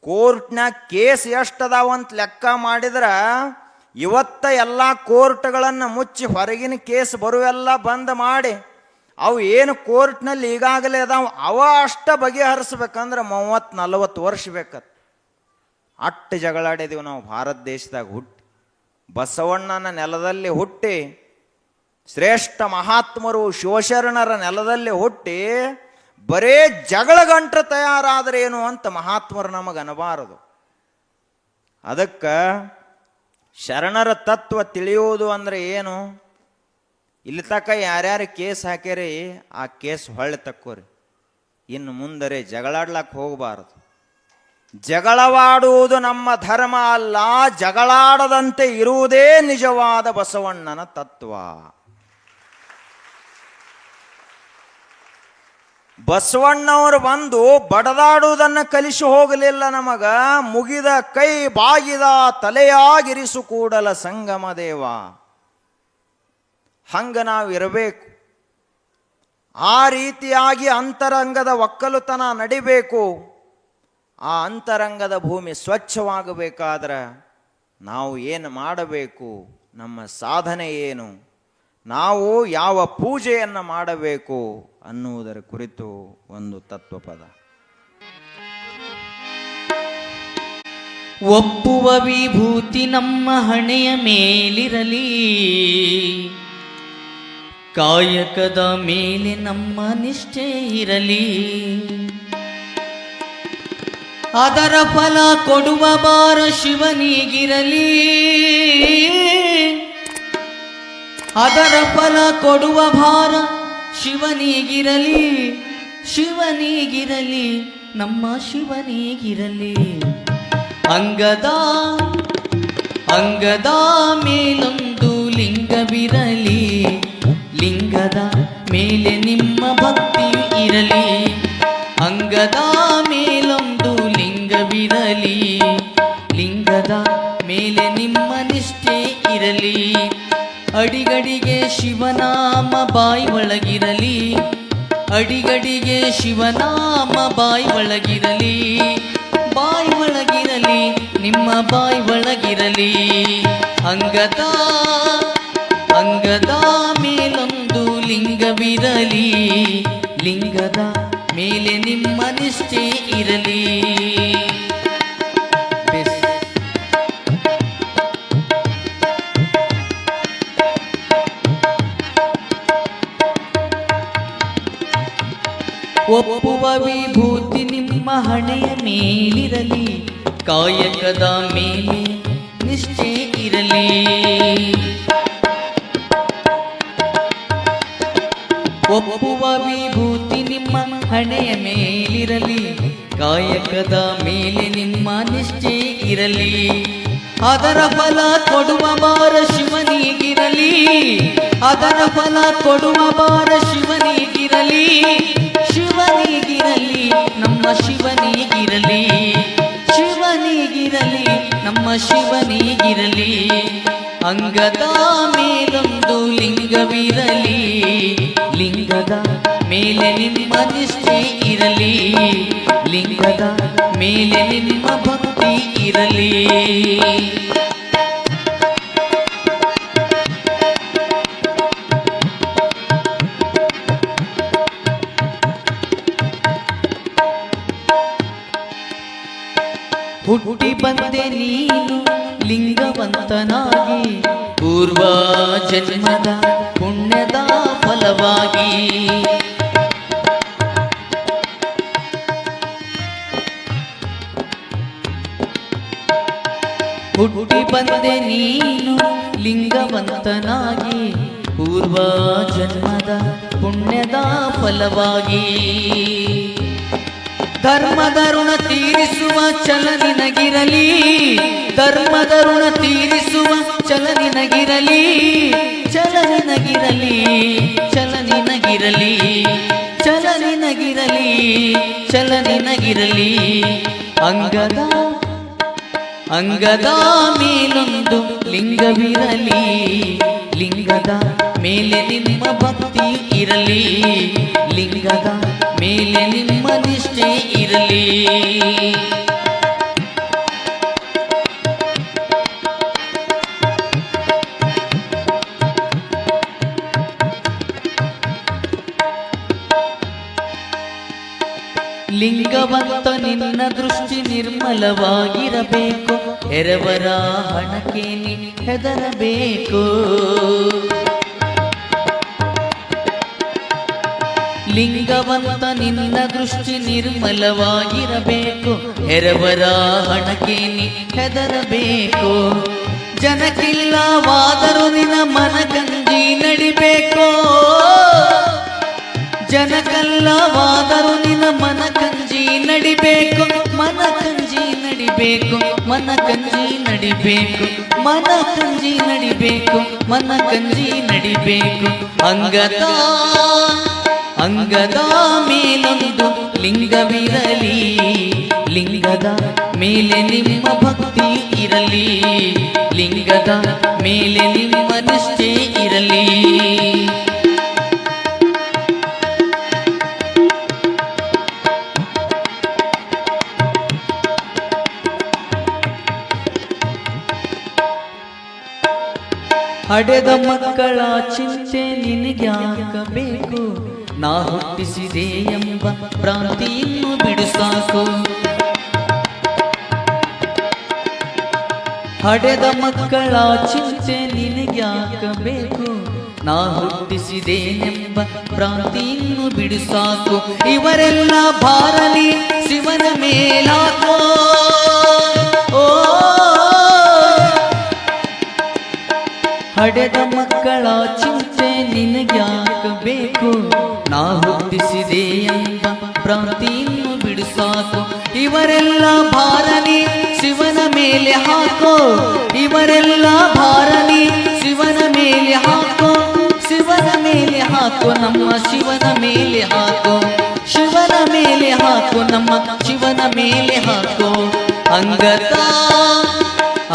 Speaker 1: ಕೋರ್ಟ್ನಾಗ ಕೇಸ್ ಎಷ್ಟದಾವಂತ ಲೆಕ್ಕ ಮಾಡಿದ್ರೆ ಇವತ್ತ ಎಲ್ಲ ಕೋರ್ಟ್ಗಳನ್ನು ಮುಚ್ಚಿ ಹೊರಗಿನ ಕೇಸ್ ಬರುವೆಲ್ಲ ಬಂದ್ ಮಾಡಿ ಅವು ಏನು ಕೋರ್ಟ್ನಲ್ಲಿ ಈಗಾಗಲೇ ಅದಾವ ಅವ ಅಷ್ಟ ಬಗೆಹರಿಸ್ಬೇಕಂದ್ರೆ 30-40 ವರ್ಷ ಬೇಕತ್. ಅಟ್ಟು ಜಗಳಾಡಿದೀವಿ ನಾವು ಭಾರತ ದೇಶದಾಗ ಹುಟ್ಟಿ, ಬಸವಣ್ಣನ ನೆಲದಲ್ಲಿ ಹುಟ್ಟಿ, ಶ್ರೇಷ್ಠ ಮಹಾತ್ಮರು ಶಿವಶರಣರ ನೆಲದಲ್ಲಿ ಹುಟ್ಟಿ ಬರೇ ಜಗಳ ಗಂಟ್ರ ತಯಾರಾದ್ರೇನು ಅಂತ ಮಹಾತ್ಮರು ನಮಗನಬಾರದು. ಅದಕ್ಕೆ ಶರಣರ ತತ್ವ ತಿಳಿಯುವುದು ಅಂದರೆ ಏನು? ಇಲ್ಲಿ ತಕ್ಕ ಯಾರ್ಯಾರು ಕೇಸ್ ಹಾಕ್ಯಾರಿ ಆ ಕೇಸ್ ಹೊಳ್ಳಿ ತಕ್ಕೋರಿ. ಇನ್ನು ಮುಂದರೆ ಜಗಳಾಡ್ಲಕ್ಕೆ ಹೋಗಬಾರದು. ಜಗಳವಾಡುವುದು ನಮ್ಮ ಧರ್ಮ ಅಲ್ಲ, ಜಗಳಾಡದಂತೆ ಇರುವುದೇ ನಿಜವಾದ ಬಸವಣ್ಣನ ತತ್ವ. ಬಸವಣ್ಣವರು ಬಂದು ಬಡದಾಡುವುದನ್ನು ಕಲಿಸಿ ಹೋಗಲಿಲ್ಲ ನಮಗ. ಮುಗಿದ ಕೈ ಬಾಗಿದ ತಲೆಯಾಗಿರಿಸು ಕೂಡಲ ಸಂಗಮ ದೇವ. ಹಂಗ ನಾವಿರಬೇಕು. ಆ ರೀತಿಯಾಗಿ ಅಂತರಂಗದ ಒಕ್ಕಲುತನ ನಡಿಬೇಕು. ಆ ಅಂತರಂಗದ ಭೂಮಿ ಸ್ವಚ್ಛವಾಗಬೇಕಾದ್ರೆ ನಾವು ಏನು ಮಾಡಬೇಕು, ನಮ್ಮ ಸಾಧನೆ ಏನು, ನಾವು ಯಾವ ಪೂಜೆಯನ್ನು ಮಾಡಬೇಕು ಅನ್ನುವುದರ ಕುರಿತು ಒಂದು ತತ್ವಪದ.
Speaker 2: ಒಪ್ಪುವ ವಿಭೂತಿ ನಮ್ಮ ಹಣೆಯ ಮೇಲಿರಲಿ, ಕಾಯಕದ ಮೇಲೆ ನಮ್ಮ ನಿಷ್ಠೆ ಇರಲಿ, ಅದರ ಫಲ ಕೊಡುವ ಬಾರ ಶಿವನಿಗಿರಲಿ, ಅದರ ಫಲ ಕೊಡುವ ಭಾರ ಶಿವನಿಗಿರಲಿ, ಶಿವನಿಗಿರಲಿ ನಮ್ಮ ಶಿವನಿಗಿರಲಿ. ಅಂಗದ ಅಂಗದ ಮೇಲೊಂದು ಲಿಂಗವಿರಲಿ, ಲಿಂಗದ ಮೇಲೆ ನಿಮ್ಮ ಭಕ್ತಿಯು ಇರಲಿ. ಅಂಗದ ಮೇಲೊಂದು ಲಿಂಗವಿರಲಿ, ಲಿಂಗದ ಮೇಲೆ ನಿಮ್ಮ ನಿಷ್ಠೆ ಇರಲಿ. ಅಡಿಗಡಿಗೆ ಶಿವನಾಮ ಬಾಯಿ ಒಳಗಿರಲಿ, ಅಡಿಗಡಿಗೆ ಶಿವನಾಮ ಬಾಯಿ ಒಳಗಿರಲಿ, ಬಾಯಿ ಒಳಗಿರಲಿ ನಿಮ್ಮ ಬಾಯಿ ಒಳಗಿರಲಿ. ಅಂಗದ ಅಂಗದ ಮೇಲೊಂದು ಲಿಂಗವಿರಲಿ, ಲಿಂಗದ ಮೇಲೆ ನಿಮ್ಮ ನಿಷ್ಠೆ ಇರಲಿ. ಒಪ್ಪುವ ವಿಭೂತಿ ನಿಮ್ಮ ಹಣೆಯ ಮೇಲಿರಲಿ, ಕಾಯಕದ ಮೇಲೆ ನಿಷ್ಠೆ ಇರಲಿ. ಒಪ್ಪುವ ವಿಭೂತಿ ನಿಮ್ಮ ಹಣೆಯ ಮೇಲಿರಲಿ, ಕಾಯಕದ ಮೇಲೆ ನಿಮ್ಮ ನಿಷ್ಠೆ ಇರಲಿ. ಅದರ ಫಲ ಕೊಡುವ ಬಾರ ಶಿವನಿಗಿರಲಿ, ಅದರ ಫಲ ಕೊಡುವ ಬಾರ ಶಿವನಿಗಿರಲಿ. ಶಿವನಿಗಿರಲಿ ನಮ್ಮ ಶಿವನಿಗಿರಲಿ, ಶಿವನಿಗಿರಲಿ ನಮ್ಮ ಶಿವನಿಗಿರಲಿ. ಅಂಗದ ಮೇಲೊಂದು ಲಿಂಗವಿರಲಿ, ಲಿಂಗದ ಮೇಲೆ ನಿಮ್ಮ ನಿಷ್ಠೆ ಇರಲಿ, ಲಿಂಗದ ಮೇಲೆ ನಿಮ್ಮ ಭಕ್ತಿ ಇರಲಿ. ಹುಟ್ಟಿ ಬಂದೆ ನೀನು ಲಿಂಗವಂತನಾಗಿ, ಪೂರ್ವ ಜನ್ಮದ ಪುಣ್ಯದ ಫಲವಾಗಿ. ಹುಟ್ಟಿ ಬಂದೆ ನೀನು ಲಿಂಗವಂತನಾಗಿ, ಪೂರ್ವ ಜನ್ಮದ ಪುಣ್ಯದ ಫಲವಾಗಿ. ಧರ್ಮದ ಋಣ ತೀರಿಸುವ ಛಲ ನಿನಗಿರಲಿ, ಧರ್ಮದ ಋಣ ತೀರಿಸುವ ಛಲ ನಿನಗಿರಲಿ, ಛಲ ನಿನಗಿರಲಿ, ಛಲ ನಿನಗಿರಲಿ, ಛಲ ನಿನಗಿರಲಿ, ಛಲ ನಿನಗಿರಲಿ. ಅಂಗದ ಅಂಗದ ಮೇಲೊಂದು ಲಿಂಗವಿರಲಿ, ಲಿಂಗದ ಮೇಲೆ ನಿಮ್ಮ ಭಕ್ತಿ ಇರಲಿ, ಲಿಂಗದ ಮೇಲೆ ನಿಮ್ಮ ನಿಷ್ಠೆ ಇರಲಿ. ಲಿಂಗವಂತ ನಿನ್ನ ದೃಷ್ಟಿ ನಿರ್ಮಲವಾಗಿರಬೇಕು, ಎರವರ ಹಣಕ್ಕೆ ನೀ ಹೆದರಬೇಕು. ಲಿಂಗವಂತ ನಿನ್ನ ದೃಷ್ಟಿ ನಿರ್ಮಲವಾಗಿರಬೇಕು, ಎರವರ ಹಣಕ್ಕೆ ನೀ ಹೆದರಬೇಕು. ಜನಕ್ಕಿಲ್ಲವಾದರೂ ನಿನ್ನ ಮನಗಂಜಿ ನಡಿಬೇಕು, ಜನಕಲ್ಲವಾದರೂ ನಿನ್ನ ಮನಕಂಜಿ ನಡಿಬೇಕು, ಮನಕಂಜಿ ನಡಿಬೇಕು, ಮನಕಂಜಿ ನಡಿಬೇಕು, ಮನಕಂಜಿ ನಡಿಬೇಕು, ಮನಕಂಜಿ ನಡಿಬೇಕು. ಅಂಗದ ಅಂಗದ ಮೇಲೊಂದು ಲಿಂಗವಿರಲಿ, ಲಿಂಗದ ಮೇಲೆ ನಿಮ್ಮ ಭಕ್ತಿ ಇರಲಿ, ಲಿಂಗದ ಮೇಲೆ ನಿಮ್ಮ ನಿಷ್ಠೆ ಇರಲಿ. ಹಡೆದ ಮಕ್ಕಳ ಚಿಂತೆ ನಿನಗ್ಯಾಕಬೇಕು, ನಾ ಹುಟ್ಟಿಸಿದೆ ಎಂಬ ಭ್ರಾಂತಿಯನ್ನು ಬಿಡು ಸಾಕು. ಹಡೆದ ಮಕ್ಕಳ ಚಿಂತೆ ನಿನಗ್ಯಾಕಬೇಕು, ನಾ ಹುಟ್ಟಿಸಿದೇನೆಂಬ ಭ್ರಾಂತಿಯನ್ನು ಬಿಡು ಸಾಕು. ಇವರೆಲ್ಲ ಭಾರಲಿ ಶಿವನ ಮೇಲಾಕೋ, ಓ ಹಡೆದ ಮಕ್ಕಳ ಚಿಂತೆ ನಿನಗ್ಯಾಕಬೇಕು, ನಾ ಹುಟ್ಟಿಸಿದೆ ಎಂಬ ಭ್ರಾಂತಿಯನ್ನು ಬಿಡು ಸಾಕು. ಇವರೆಲ್ಲ ಭಾರಲಿ ಶಿವನ ಮೇಲೆ ಹಾಕೋ, ಇವರೆಲ್ಲ ಭಾರಲಿ ಶಿವನ ಮೇಲೆ ಹಾಕೋ, ಶಿವನ ಮೇಲೆ ಹಾಕೋ, ನಮ್ಮ ಶಿವನ ಮೇಲೆ ಹಾಕೋ, ಶಿವನ ಮೇಲೆ ಹಾಕೋ, ನಮ್ಮ ಶಿವನ ಮೇಲೆ ಹಾಕೋ. ಅಂಗದ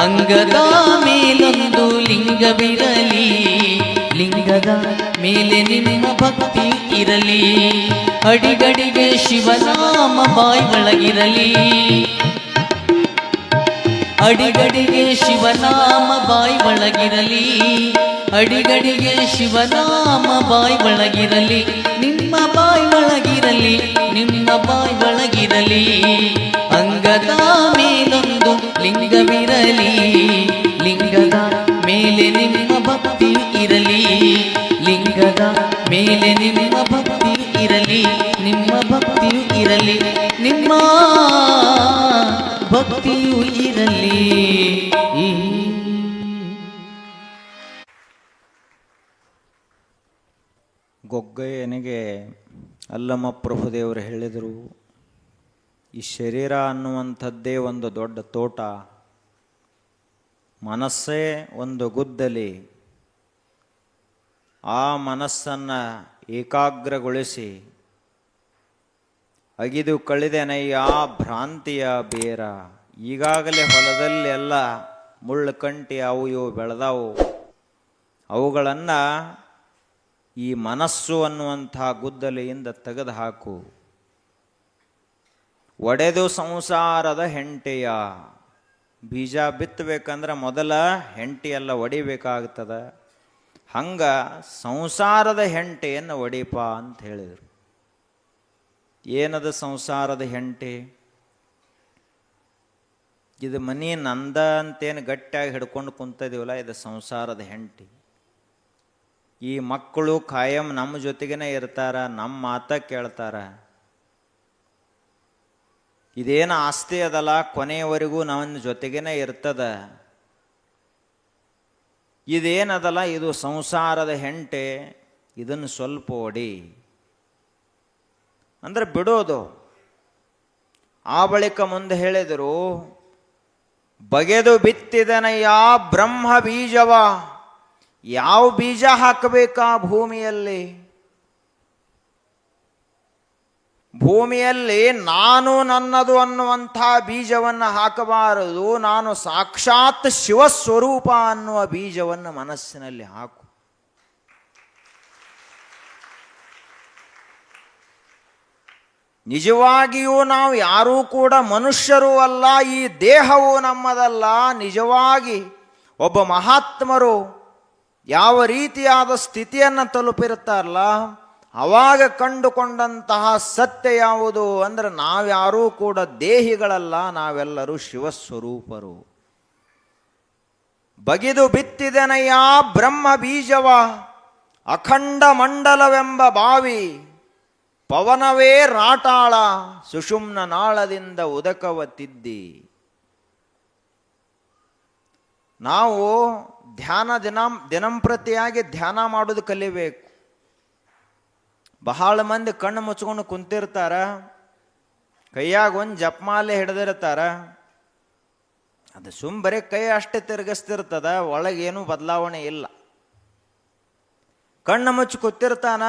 Speaker 2: ಅಂಗದ ಮೇಲೊಂದು ಲಿಂಗವಿರಲಿ, ಲಿಂಗದ ಮೇಲೆ ನಿಮ್ಮ ಭಕ್ತಿ ಇರಲಿ. ಅಡಿಗಡಿಗೆ ಶಿವನಾಮ ಬಾಯಿ ಒಳಗಿರಲಿ, ಅಡಿಗಡಿಗೆ ಶಿವನಾಮ ಬಾಯಿ ಒಳಗಿರಲಿ. ಅಡಿಗಡಿಗೆ ಶಿವನಾಮ ಬಾಯ್ ಒಳಗಿರಲಿ, ನಿಮ್ಮ ಬಾಯ್ ಒಳಗಿರಲಿ, ನಿಮ್ಮ ಬಾಯ್ ಒಳಗಿರಲಿ. ಅಂಗದ ಮೇಲೊಂದು ಲಿಂಗವಿರಲಿ, ಲಿಂಗದ ಮೇಲೆ ನಿಮ್ಮ ಭಕ್ತಿ ಇರಲಿ, ಲಿಂಗದ ಮೇಲೆ ನಿಮ್ಮ ಭಕ್ತಿ ಇರಲಿ, ನಿಮ್ಮ ಭಕ್ತಿಯು ಇರಲಿ, ನಿಮ್ಮ ಭಕ್ತಿಯು ಇರಲಿ.
Speaker 1: ಗೊಗ್ಗಯ್ಯನಿಗೆ ಅಲ್ಲಮ ಪ್ರಭುದೇವರು ಹೇಳಿದರು, ಈ ಶರೀರ ಅನ್ನುವಂಥದ್ದೇ ಒಂದು ದೊಡ್ಡ ತೋಟ, ಮನಸ್ಸೇ ಒಂದು ಗುದ್ದಲಿ. ಆ ಮನಸ್ಸನ್ನು ಏಕಾಗ್ರಗೊಳಿಸಿ ಅಗಿದು ಕಳೆದೆನಯ್ಯ ಭ್ರಾಂತಿಯ ಬೇರ. ಈಗಾಗಲೇ ಹೊಲದಲ್ಲಿ ಎಲ್ಲ ಮುಳ್ಳು ಕಂಟಿ ಅವು ಇವು ಬೆಳೆದಾವು, ಅವುಗಳನ್ನು ಈ ಮನಸ್ಸು ಅನ್ನುವಂಥ ಗುದ್ದಲಿಯಿಂದ ತೆಗೆದು ಹಾಕು. ಒಡೆದು ಸಂಸಾರದ ಹೆಂಟೆಯ, ಬೀಜ ಬಿತ್ತಬೇಕಂದ್ರೆ ಮೊದಲ ಹೆಂಟಿಯೆಲ್ಲ ಒಡಿಬೇಕಾಗ್ತದ, ಹಂಗ ಸಂಸಾರದ ಹೆಂಟೆಯನ್ನು ಒಡಿಪ ಅಂತ ಹೇಳಿದರು. ಏನದು ಸಂಸಾರದ ಹೆಂಟೆ? ಇದು ಮನಿ ನಂದ ಅಂತೇನು ಗಟ್ಟಿಯಾಗಿ ಹಿಡ್ಕೊಂಡು ಕುಂತಿದೀವಲ್ಲ, ಇದು ಸಂಸಾರದ ಹೆಂಟಿ. ಈ ಮಕ್ಕಳು ಕಾಯಂ ನಮ್ಮ ಜೊತೆಗೇನೆ ಇರ್ತಾರ, ನಮ್ಮ ಮಾತ ಕೇಳ್ತಾರ. ಇದೇನು ಆಸ್ತಿ ಅದಲ್ಲ, ಕೊನೆಯವರೆಗೂ ನನ್ನ ಜೊತೆಗೇನೆ ಇರ್ತದ. ಇದೇನದಲ್ಲ, ಇದು ಸಂಸಾರದ ಹೆಂಟೆ, ಇದನ್ನು ಸ್ವಲ್ಪ ಒಡಿ ಅಂದ್ರೆ ಬಿಡೋದು. ಆ ಬಳಿಕ ಮುಂದೆ ಹೇಳಿದರು, ಬಗೆದು ಬಿತ್ತಿದನಯ್ಯ ಬ್ರಹ್ಮ ಬೀಜವ. ಯಾವ ಬೀಜ ಹಾಕಬೇಕಾ ಭೂಮಿಯಲ್ಲಿ? ಭೂಮಿಯಲ್ಲಿ ನಾನು ನನ್ನದು ಅನ್ನುವಂಥ ಬೀಜವನ್ನು ಹಾಕಬಾರದು, ನಾನು ಸಾಕ್ಷಾತ್ ಶಿವಸ್ವರೂಪ ಅನ್ನುವ ಬೀಜವನ್ನು ಮನಸ್ಸಿನಲ್ಲಿ ಹಾಕು. ನಿಜವಾಗಿಯೂ ನಾವು ಯಾರೂ ಕೂಡ ಮನುಷ್ಯರೂ ಅಲ್ಲ, ಈ ದೇಹವು ನಮ್ಮದಲ್ಲ. ನಿಜವಾಗಿ ಒಬ್ಬ ಮಹಾತ್ಮರು ಯಾವ ರೀತಿಯಾದ ಸ್ಥಿತಿಯನ್ನು ತಲುಪಿರ್ತಾರಲ್ಲ, ಅವಾಗ ಕಂಡುಕೊಂಡಂತಹ ಸತ್ಯ ಯಾವುದು ಅಂದರೆ ನಾವ್ಯಾರೂ ಕೂಡ ದೇಹಿಗಳಲ್ಲ, ನಾವೆಲ್ಲರೂ ಶಿವಸ್ವರೂಪರು. ಬಗಿದು ಬಿತ್ತಿದೆನಯ್ಯ ಬ್ರಹ್ಮ ಬೀಜವ, ಅಖಂಡ ಮಂಡಲವೆಂಬ ಬಾವಿ, ಪವನವೇ ರಾಟಾಳ, ಸುಷುಮ್ನ ನಾಳದಿಂದ ಉದಕವ ತಿದ್ದಿ. ನಾವು ಧ್ಯಾನ ದಿನಂಪ್ರತಿಯಾಗಿ ಧ್ಯಾನ ಮಾಡೋದು ಕಲಿಬೇಕು. ಬಹಳ ಮಂದಿ ಕಣ್ಣು ಮುಚ್ಕೊಂಡು ಕುಂತಿರ್ತಾರ, ಕೈಯಾಗ ಒಂದು ಜಪಮಾಲೆ ಹಿಡಿದಿರ್ತಾರ. ಅದು ಬರೀ ಕೈ ಅಷ್ಟೇ ತಿರುಗಿಸ್ತಿರ್ತದ, ಒಳಗೇನು ಬದಲಾವಣೆ ಇಲ್ಲ. ಕಣ್ಣು ಮುಚ್ಚಿ ಕೂತಿರ್ತಾನ,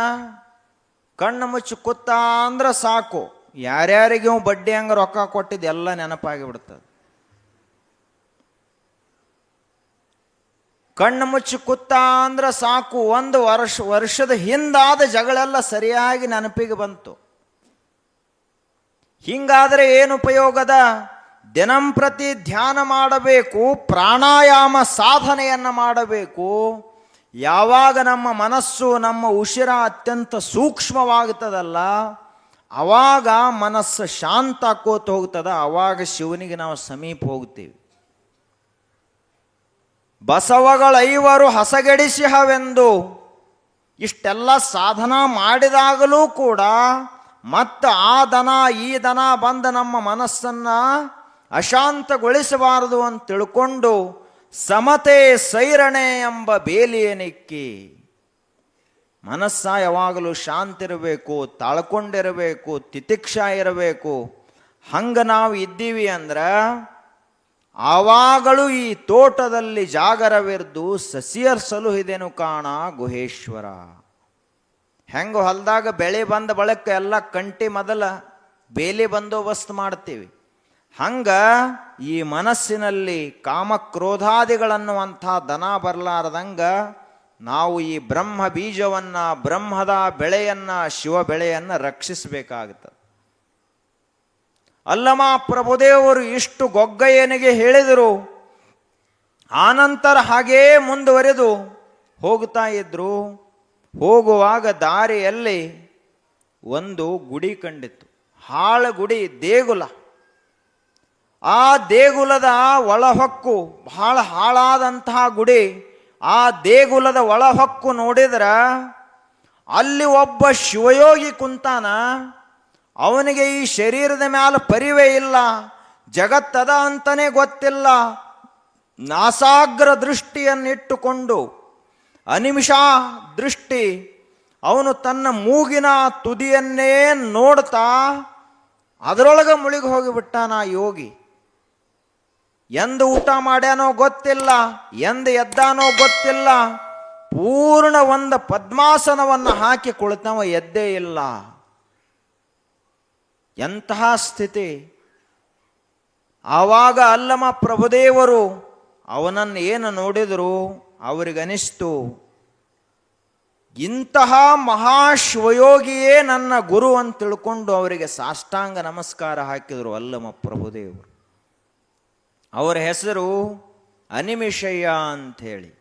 Speaker 1: ಕಣ್ಣು ಮುಚ್ಚಿ ಕೂತ ಅಂದ್ರೆ ಸಾಕು, ಯಾರ್ಯಾರಿಗೆ ಬಡ್ಡಿ ಹಂಗೆ ರೊಕ್ಕ ಕೊಟ್ಟಿದ್ದು ಎಲ್ಲ ನೆನಪಾಗಿ ಬಿಡ್ತದೆ. ಕಣ್ಣು ಮುಚ್ಚಿ ಕೂತ ಅಂದ್ರೆ ಸಾಕು, ಒಂದು ವರ್ಷದ ಹಿಂದಾದ ಜಗಳೆಲ್ಲ ಸರಿಯಾಗಿ ನೆನಪಿಗೆ ಬಂತು. ಹಿಂಗಾದರೆ ಏನು ಉಪಯೋಗದ? ದಿನಂಪ್ರತಿ ಧ್ಯಾನ ಮಾಡಬೇಕು, ಪ್ರಾಣಾಯಾಮ ಸಾಧನೆಯನ್ನು ಮಾಡಬೇಕು. ಯಾವಾಗ ನಮ್ಮ ಮನಸ್ಸು, ನಮ್ಮ ಉಸಿರ ಅತ್ಯಂತ ಸೂಕ್ಷ್ಮವಾಗುತ್ತದಲ್ಲ, ಆವಾಗ ಮನಸ್ಸು ಶಾಂತ ಆಕೋತ ಹೋಗ್ತದ, ಆವಾಗ ಶಿವನಿಗೆ ನಾವು ಸಮೀಪ ಹೋಗ್ತೀವಿ. ಬಸವಗಳೈವರು ಹಸಗೆಡಿಸಿಹವೆಂದು ಇಷ್ಟೆಲ್ಲ ಸಾಧನ ಮಾಡಿದಾಗಲೂ ಕೂಡ ಮತ್ತೆ ಆ ದನ ಈ ದನ ಬಂದ ನಮ್ಮ ಮನಸ್ಸನ್ನು ಅಶಾಂತಗೊಳಿಸಬಾರದು ಅಂತ ತಿಳ್ಕೊಂಡು ಸಮತೆ ಸೈರಣೆ ಎಂಬ ಬೇಲಿಯನಿಕ್ಕಿ ಮನಸ್ಸ ಯಾವಾಗಲೂ ಶಾಂತಿ ಇರಬೇಕು, ತಾಳ್ಕೊಂಡಿರಬೇಕು, ತಿತಿಕ್ಷಾ ಇರಬೇಕು. ಹಂಗೆ ನಾವು ಇದ್ದೀವಿ ಅಂದ್ರೆ ಆವಾಗಲೂ ಈ ತೋಟದಲ್ಲಿ ಜಾಗರವಿರ್ದು ಸಸಿಯರ್ಸಲು ಇದೇನು ಕಾಣ ಗುಹೇಶ್ವರ. ಹೆಂಗೆ ಹೊಲದಾಗ ಬೆಳೆ ಬಂದ ಬಳಿಕ ಎಲ್ಲ ಕಂಟಿ ಮೊದಲ ಬೇಲಿ ಬಂದೋಬಸ್ತ್ ಮಾಡ್ತೀವಿ, ಹಂಗ ಈ ಮನಸ್ಸಿನಲ್ಲಿ ಕಾಮಕ್ರೋಧಾದಿಗಳನ್ನುವಂಥ ದನ ಬರಲಾರದಂಗ ನಾವು ಈ ಬ್ರಹ್ಮ ಬೀಜವನ್ನು, ಬ್ರಹ್ಮದ ಬೆಳೆಯನ್ನು, ಶಿವ ಬೆಳೆಯನ್ನು ರಕ್ಷಿಸಬೇಕಾಗುತ್ತದೆ. ಅಲ್ಲಮ ಪ್ರಭುದೇವರು ಇಷ್ಟು ಗೊಗ್ಗಯ್ಯನಿಗೆ ಹೇಳಿದರು. ಆನಂತರ ಹಾಗೇ ಮುಂದುವರೆದು ಹೋಗ್ತಾ ಇದ್ರು. ಹೋಗುವಾಗ ದಾರಿಯಲ್ಲಿ ಒಂದು ಗುಡಿ ಕಂಡಿತ್ತು, ಹಾಳು ಗುಡಿ, ದೇಗುಲ. ಆ ದೇಗುಲದ ಒಳಹೊಕ್ಕು ಬಹಳ ಹಾಳಾದಂತಹ ಗುಡಿ. ಆ ದೇಗುಲದ ಒಳಹೊಕ್ಕು ನೋಡಿದ್ರ ಅಲ್ಲಿ ಒಬ್ಬ ಶಿವಯೋಗಿ ಕುಂತಾನ. ಅವನಿಗೆ ಈ ಶರೀರದ ಮ್ಯಾಲ ಪರಿವೇ ಇಲ್ಲ, ಜಗತ್ತದ ಅಂತಲೇ ಗೊತ್ತಿಲ್ಲ. ನಾಸಾಗ್ರ ದೃಷ್ಟಿಯನ್ನಿಟ್ಟುಕೊಂಡು ಅನಿಮಿಷ ದೃಷ್ಟಿ, ಅವನು ತನ್ನ ಮೂಗಿನ ತುದಿಯನ್ನೇ ನೋಡ್ತಾ ಅದರೊಳಗೆ ಮುಳುಗಿ ಹೋಗಿಬಿಟ್ಟಾನ ಆ ಯೋಗಿ. ಎಂದು ಊಟ ಮಾಡ್ಯಾನೋ ಗೊತ್ತಿಲ್ಲ, ಎಂದು ಎದ್ದಾನೋ ಗೊತ್ತಿಲ್ಲ. ಪೂರ್ಣ ಒಂದು ಪದ್ಮಾಸನವನ್ನು ಹಾಕಿ ಕುಳಿತವ, ಎದ್ದೇ ಇಲ್ಲ. ಎಂತಹ ಸ್ಥಿತಿ! ಆವಾಗ ಅಲ್ಲಮ ಪ್ರಭುದೇವರು ಅವನನ್ನು ಏನು ನೋಡಿದರು, ಅವರಿಗನಿಸ್ತು, ಇಂತಹ ಮಹಾಶಿವಯೋಗಿಯೇ ನನ್ನ ಗುರು ಅಂತ ತಿಳ್ಕೊಂಡು ಅವರಿಗೆ ಸಾಷ್ಟಾಂಗ ನಮಸ್ಕಾರ ಹಾಕಿದರು ಅಲ್ಲಮ ಪ್ರಭುದೇವರು. ಅವರ ಹೆಸರು ಅನಿಮಿಷಯ್ಯ ಅಂಥೇಳಿ.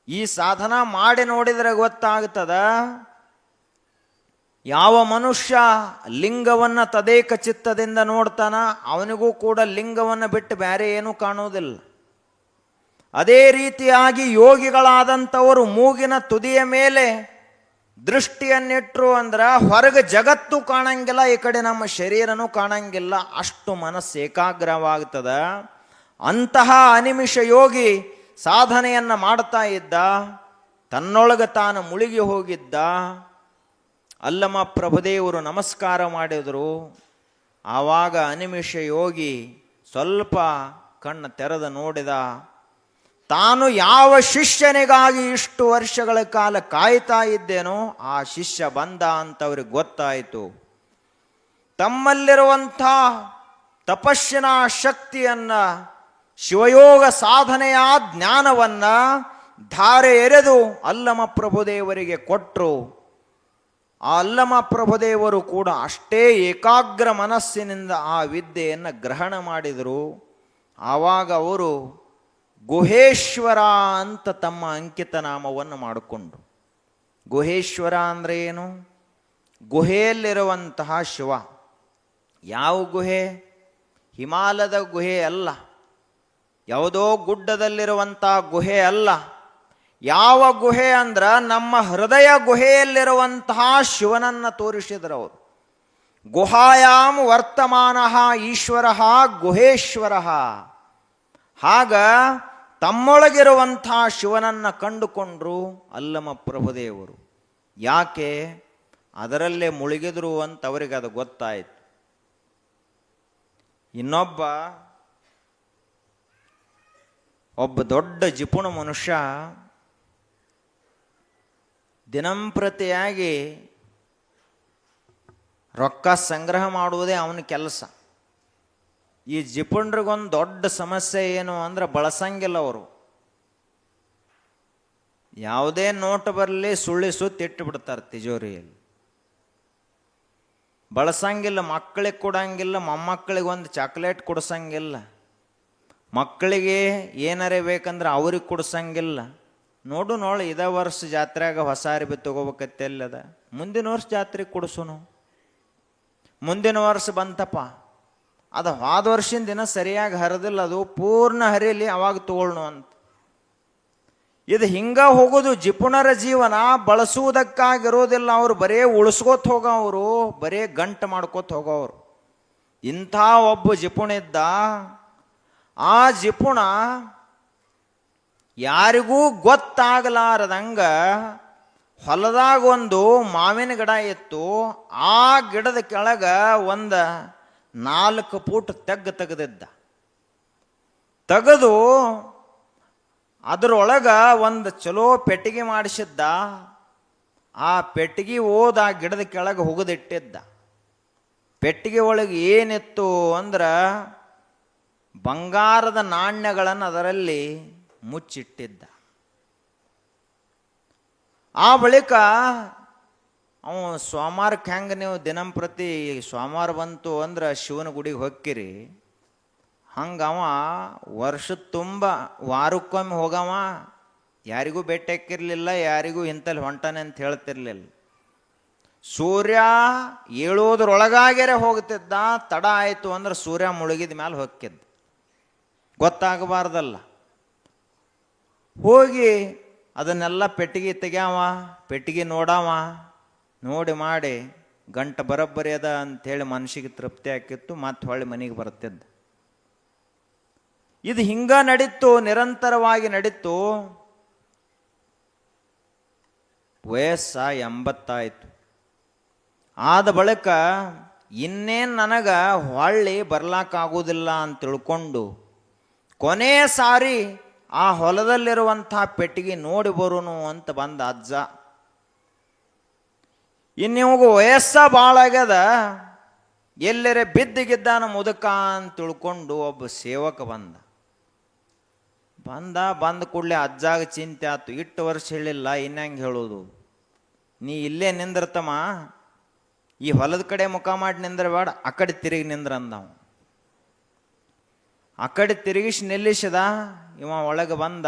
Speaker 1: ಈ ಸಾಧನ ಮಾಡಿ ನೋಡಿದರೆ ಗೊತ್ತಾಗ್ತದ, ಯಾವ ಮನುಷ್ಯ ಲಿಂಗವನ್ನು ತದೇಕ ಚಿತ್ತದಿಂದ ನೋಡ್ತಾನ ಅವನಿಗೂ ಕೂಡ ಲಿಂಗವನ್ನು ಬಿಟ್ಟು ಬೇರೆ ಏನೂ ಕಾಣುವುದಿಲ್ಲ. ಅದೇ ರೀತಿಯಾಗಿ ಯೋಗಿಗಳಾದಂಥವರು ಮೂಗಿನ ತುದಿಯ ಮೇಲೆ ದೃಷ್ಟಿಯನ್ನಿಟ್ರು ಅಂದ್ರೆ ಹೊರಗೆ ಜಗತ್ತು ಕಾಣಂಗಿಲ್ಲ, ಈ ಕಡೆ ನಮ್ಮ ಶರೀರನೂ ಕಾಣಂಗಿಲ್ಲ, ಅಷ್ಟು ಮನಸ್ಸು ಏಕಾಗ್ರವಾಗ್ತದ. ಅಂತಹ ಅನಿಮಿಷ ಯೋಗಿ ಸಾಧನೆಯನ್ನು ಮಾಡ್ತಾ ಇದ್ದ, ತನ್ನೊಳಗೆ ತಾನು ಮುಳುಗಿ ಹೋಗಿದ್ದ. ಅಲ್ಲಮ ಪ್ರಭುದೇವರು ನಮಸ್ಕಾರ ಮಾಡಿದರು. ಆವಾಗ ಅನಿಮಿಷ ಯೋಗಿ ಸ್ವಲ್ಪ ಕಣ್ಣು ತೆರೆದು ನೋಡಿದ. ತಾನು ಯಾವ ಶಿಷ್ಯನಿಗಾಗಿ ಇಷ್ಟು ವರ್ಷಗಳ ಕಾಲ ಕಾಯ್ತಾ ಇದ್ದೇನೋ ಆ ಶಿಷ್ಯ ಬಂದ ಅಂತ ಅವ್ರಿಗೆ ಗೊತ್ತಾಯಿತು. ತಮ್ಮಲ್ಲಿರುವಂಥ ತಪಸ್ಸಿನ ಶಕ್ತಿಯನ್ನ, ಶಿವಯೋಗ ಸಾಧನೆಯ ಜ್ಞಾನವನ್ನ ಧಾರೆ ಎರೆದು ಅಲ್ಲಮ ಪ್ರಭುದೇವರಿಗೆ ಕೊಟ್ಟರು. ಆ ಅಲ್ಲಮ ಪ್ರಭುದೇವರು ಕೂಡ ಅಷ್ಟೇ ಏಕಾಗ್ರ ಮನಸ್ಸಿನಿಂದ ಆ ವಿದ್ಯೆಯನ್ನು ಗ್ರಹಣ ಮಾಡಿದರು. ಆವಾಗ ಅವರು ಗುಹೇಶ್ವರ ಅಂತ ತಮ್ಮ ಅಂಕಿತ ನಾಮವನ್ನು ಮಾಡಿಕೊಂಡ್ರು. ಗುಹೇಶ್ವರ ಅಂದರೆ ಏನು? ಗುಹೆಯಲ್ಲಿರುವಂತಹ ಶಿವ. ಯಾವ ಗುಹೆ? ಹಿಮಾಲಯದ ಗುಹೆ ಅಲ್ಲ, ಯಾವುದೋ ಗುಡ್ಡದಲ್ಲಿರುವಂತಹ ಗುಹೆ ಅಲ್ಲ. ಯಾವ ಗುಹೆ ಅಂದ್ರೆ ನಮ್ಮ ಹೃದಯ ಗುಹೆಯಲ್ಲಿರುವಂತಹ ಶಿವನನ್ನು ತೋರಿಸಿದರು ಅವರು. ಗುಹಾಯಾಮ್ ವರ್ತಮಾನ ಈಶ್ವರ ಗುಹೇಶ್ವರ. ಆಗ ತಮ್ಮೊಳಗಿರುವಂತಹ ಶಿವನನ್ನು ಕಂಡುಕೊಂಡ್ರು ಅಲ್ಲಮ ಪ್ರಭುದೇವರು. ಯಾಕೆ? ಅದರಲ್ಲೇ ಮುಳುಗಿದ್ರು ಅಂತ ಅವರಿಗೆ ಅದು ಗೊತ್ತಾಯಿತು. ಒಬ್ಬ ದೊಡ್ಡ ಜಿಪುಣ ಮನುಷ್ಯ ದಿನಂಪ್ರತಿಯಾಗಿ ರೊಕ್ಕ ಸಂಗ್ರಹ ಮಾಡುವುದೇ ಅವನ ಕೆಲಸ. ಈ ಜಿಪುಣರಿಗೊಂದು ದೊಡ್ಡ ಸಮಸ್ಯೆ ಏನು ಅಂದ್ರೆ ಬಳಸಂಗಿಲ್ಲ ಅವರು. ಯಾವುದೇ ನೋಟ್ ಬರಲಿ ಸುಳ್ಳಿ ಸುತ್ತಿ ಇಟ್ಟು ಬಿಡ್ತಾರೆ ತಿಜೋರಿಯಲ್ಲಿ. ಬಳಸಂಗಿಲ್ಲ, ಮಕ್ಕಳಿಗೆ ಕೊಡಂಗಿಲ್ಲ, ಮೊಮ್ಮಕ್ಕಳಿಗೆ ಒಂದು ಚಾಕ್ಲೇಟ್ ಕೊಡ್ಸಂಗಿಲ್ಲ, ಮಕ್ಕಳಿಗೆ ಏನಾರೇ ಬೇಕಂದ್ರೆ ಅವ್ರಿಗೆ ಕೊಡ್ಸಂಗಿಲ್ಲ. ನೋಡು ಇದೇ ವರ್ಷ ಜಾತ್ರೆಯಾಗ ಹೊಸ ಅರಿವಿ ತಗೋಬೇಕತ್ತೆಲ್ಲದ, ಮುಂದಿನ ವರ್ಷ ಜಾತ್ರೆಗೆ ಕೊಡಿಸೋನು, ಮುಂದಿನ ವರ್ಷ ಬಂತಪ್ಪ, ಅದು ಹೋದ ವರ್ಷದ ದಿನ ಸರಿಯಾಗಿ ಹರಿದಿಲ್ಲ, ಅದು ಪೂರ್ಣ ಹರಿಲಿ ಅವಾಗ ತಗೊಳ್ನು ಅಂತ. ಇದು ಹಿಂಗ ಹೋಗೋದು ಜಿಪುಣರ ಜೀವನ. ಬಳಸುವುದಕ್ಕಾಗಿರೋದಿಲ್ಲ, ಅವರು ಬರೇ ಉಳಿಸ್ಕೋತ ಹೋಗೋರು, ಬರೇ ಗಂಟು ಮಾಡ್ಕೋತ ಹೋಗೋರು. ಇಂಥ ಒಬ್ಬ ಜಿಪುಣಿದ್ದ. ಆ ಜಿಪುಣ ಯಾರಿಗೂ ಗೊತ್ತಾಗಲಾರದಂಗ ಹೊಲದಾಗ ಒಂದು ಮಾವಿನ ಗಿಡ ಇತ್ತು. ಆ ಗಿಡದ ಕೆಳಗ ಒಂದು 4 ಫೂಟ್ ತೆಗೆದಿದ್ದ. ತೆಗೆದು ಅದರೊಳಗ ಒಂದು ಚಲೋ ಪೆಟ್ಟಿಗೆ ಮಾಡಿಸಿದ್ದ. ಆ ಪೆಟ್ಟಿಗೆ ಓದ ಆ ಗಿಡದ ಕೆಳಗೆ ಹುಗಿದಿಟ್ಟಿದ್ದ. ಪೆಟ್ಟಿಗೆ ಒಳಗೆ ಏನಿತ್ತು ಅಂದ್ರೆ ಬಂಗಾರದ ನಾಣ್ಯಗಳನ್ನು ಅದರಲ್ಲಿ ಮುಚ್ಚಿಟ್ಟಿದ್ದ. ಆ ಬಳಿಕ ಅವ ಸೋಮವಾರಕ್ಕೆ ಹೆಂಗೆ ನೀವು ದಿನಂಪ್ರತಿ ಸೋಮವಾರ ಬಂತು ಅಂದ್ರೆ ಶಿವನ ಗುಡಿಗೆ ಹೊಕ್ಕಿರಿ, ಹಂಗವ ವರ್ಷ ತುಂಬ ವಾರಕ್ಕೊಮ್ಮೆ ಹೋಗವ, ಯಾರಿಗೂ ಭೇಟಿ ಹಾಕಿರ್ಲಿಲ್ಲ, ಯಾರಿಗೂ ಇಂಥಲ್ಲಿ ಹೊಂಟಾನೆ ಅಂತ ಹೇಳ್ತಿರ್ಲಿಲ್ಲ. ಸೂರ್ಯ ಏಳೋದ್ರೊಳಗಾಗ್ಯಾರೆ ಹೋಗ್ತಿದ್ದ, ತಡ ಆಯಿತು ಅಂದ್ರೆ ಸೂರ್ಯ ಮುಳುಗಿದ ಮೇಲೆ ಹೊಕ್ಕಿದ್ದ, ಗೊತ್ತಾಗಬಾರ್ದಲ್ಲ. ಹೋಗಿ ಅದನ್ನೆಲ್ಲ ಪೆಟ್ಟಿಗೆ ತೆಗ್ಯಾವ, ಪೆಟ್ಟಿಗೆ ನೋಡಾವ, ನೋಡಿ ಮಾಡಿ ಗಂಟೆ ಬರೋಬ್ಬರಿ ಅದ ಅಂಥೇಳಿ ಮನಸ್ಸಿಗೆ ತೃಪ್ತಿ ಆಕಿತ್ತು, ಮತ್ತೆ ಹೊಳ್ಳಿ ಮನೆಗೆ ಬರ್ತಿದ್ದ. ಇದು ಹಿಂಗ ನಡೀತು, ನಿರಂತರವಾಗಿ ನಡೀತು. ವಯಸ್ಸ 80 ಆಯಿತು. ಆದ ಬಳಿಕ ಇನ್ನೇನು ನನಗೆ ಹೊಳ್ಳಿ ಬರ್ಲಾಕಾಗೋದಿಲ್ಲ ಅಂತ ತಿಳ್ಕೊಂಡು ಕೊನೆ ಸಾರಿ ಆ ಹೊಲದಲ್ಲಿರುವಂಥ ಪೆಟ್ಟಿಗೆ ನೋಡಿ ಬರೋನು ಅಂತ ಬಂದ ಅಜ್ಜ. ಇನ್ನಿವಾಗ ವಯಸ್ಸ ಭಾಳ ಆಗ್ಯದ, ಎಲ್ಲರೆ ಬಿದ್ದಿಗಿದ್ದಾನ ಮುದುಕ ಅಂತ ತಿಳ್ಕೊಂಡು ಒಬ್ಬ ಸೇವಕ ಬಂದ ಕೂಡಲೇ ಅಜ್ಜಾಗ ಚಿಂತೆ ಆಯ್ತು. ಇಷ್ಟು ವರ್ಷ ಹೇಳಿಲ್ಲ, ಇನ್ನಂಗೆ ಹೇಳೋದು, ನೀ ಇಲ್ಲೇ ನಿಂದಿರ್ತಮ್ಮ, ಈ ಹೊಲದ ಕಡೆ ಮುಖ ಮಾಡಿ ನಿಂದ್ರಬೇಡ, ಆ ಕಡೆ ತಿರುಗಿ ನಿಂದ್ರ ಅಂದವ. ಆ ಕಡೆ ತಿರುಗಿಸಿ ನಿಲ್ಲಿಸಿದ. ಇವ ಒಳಗೆ ಬಂದ,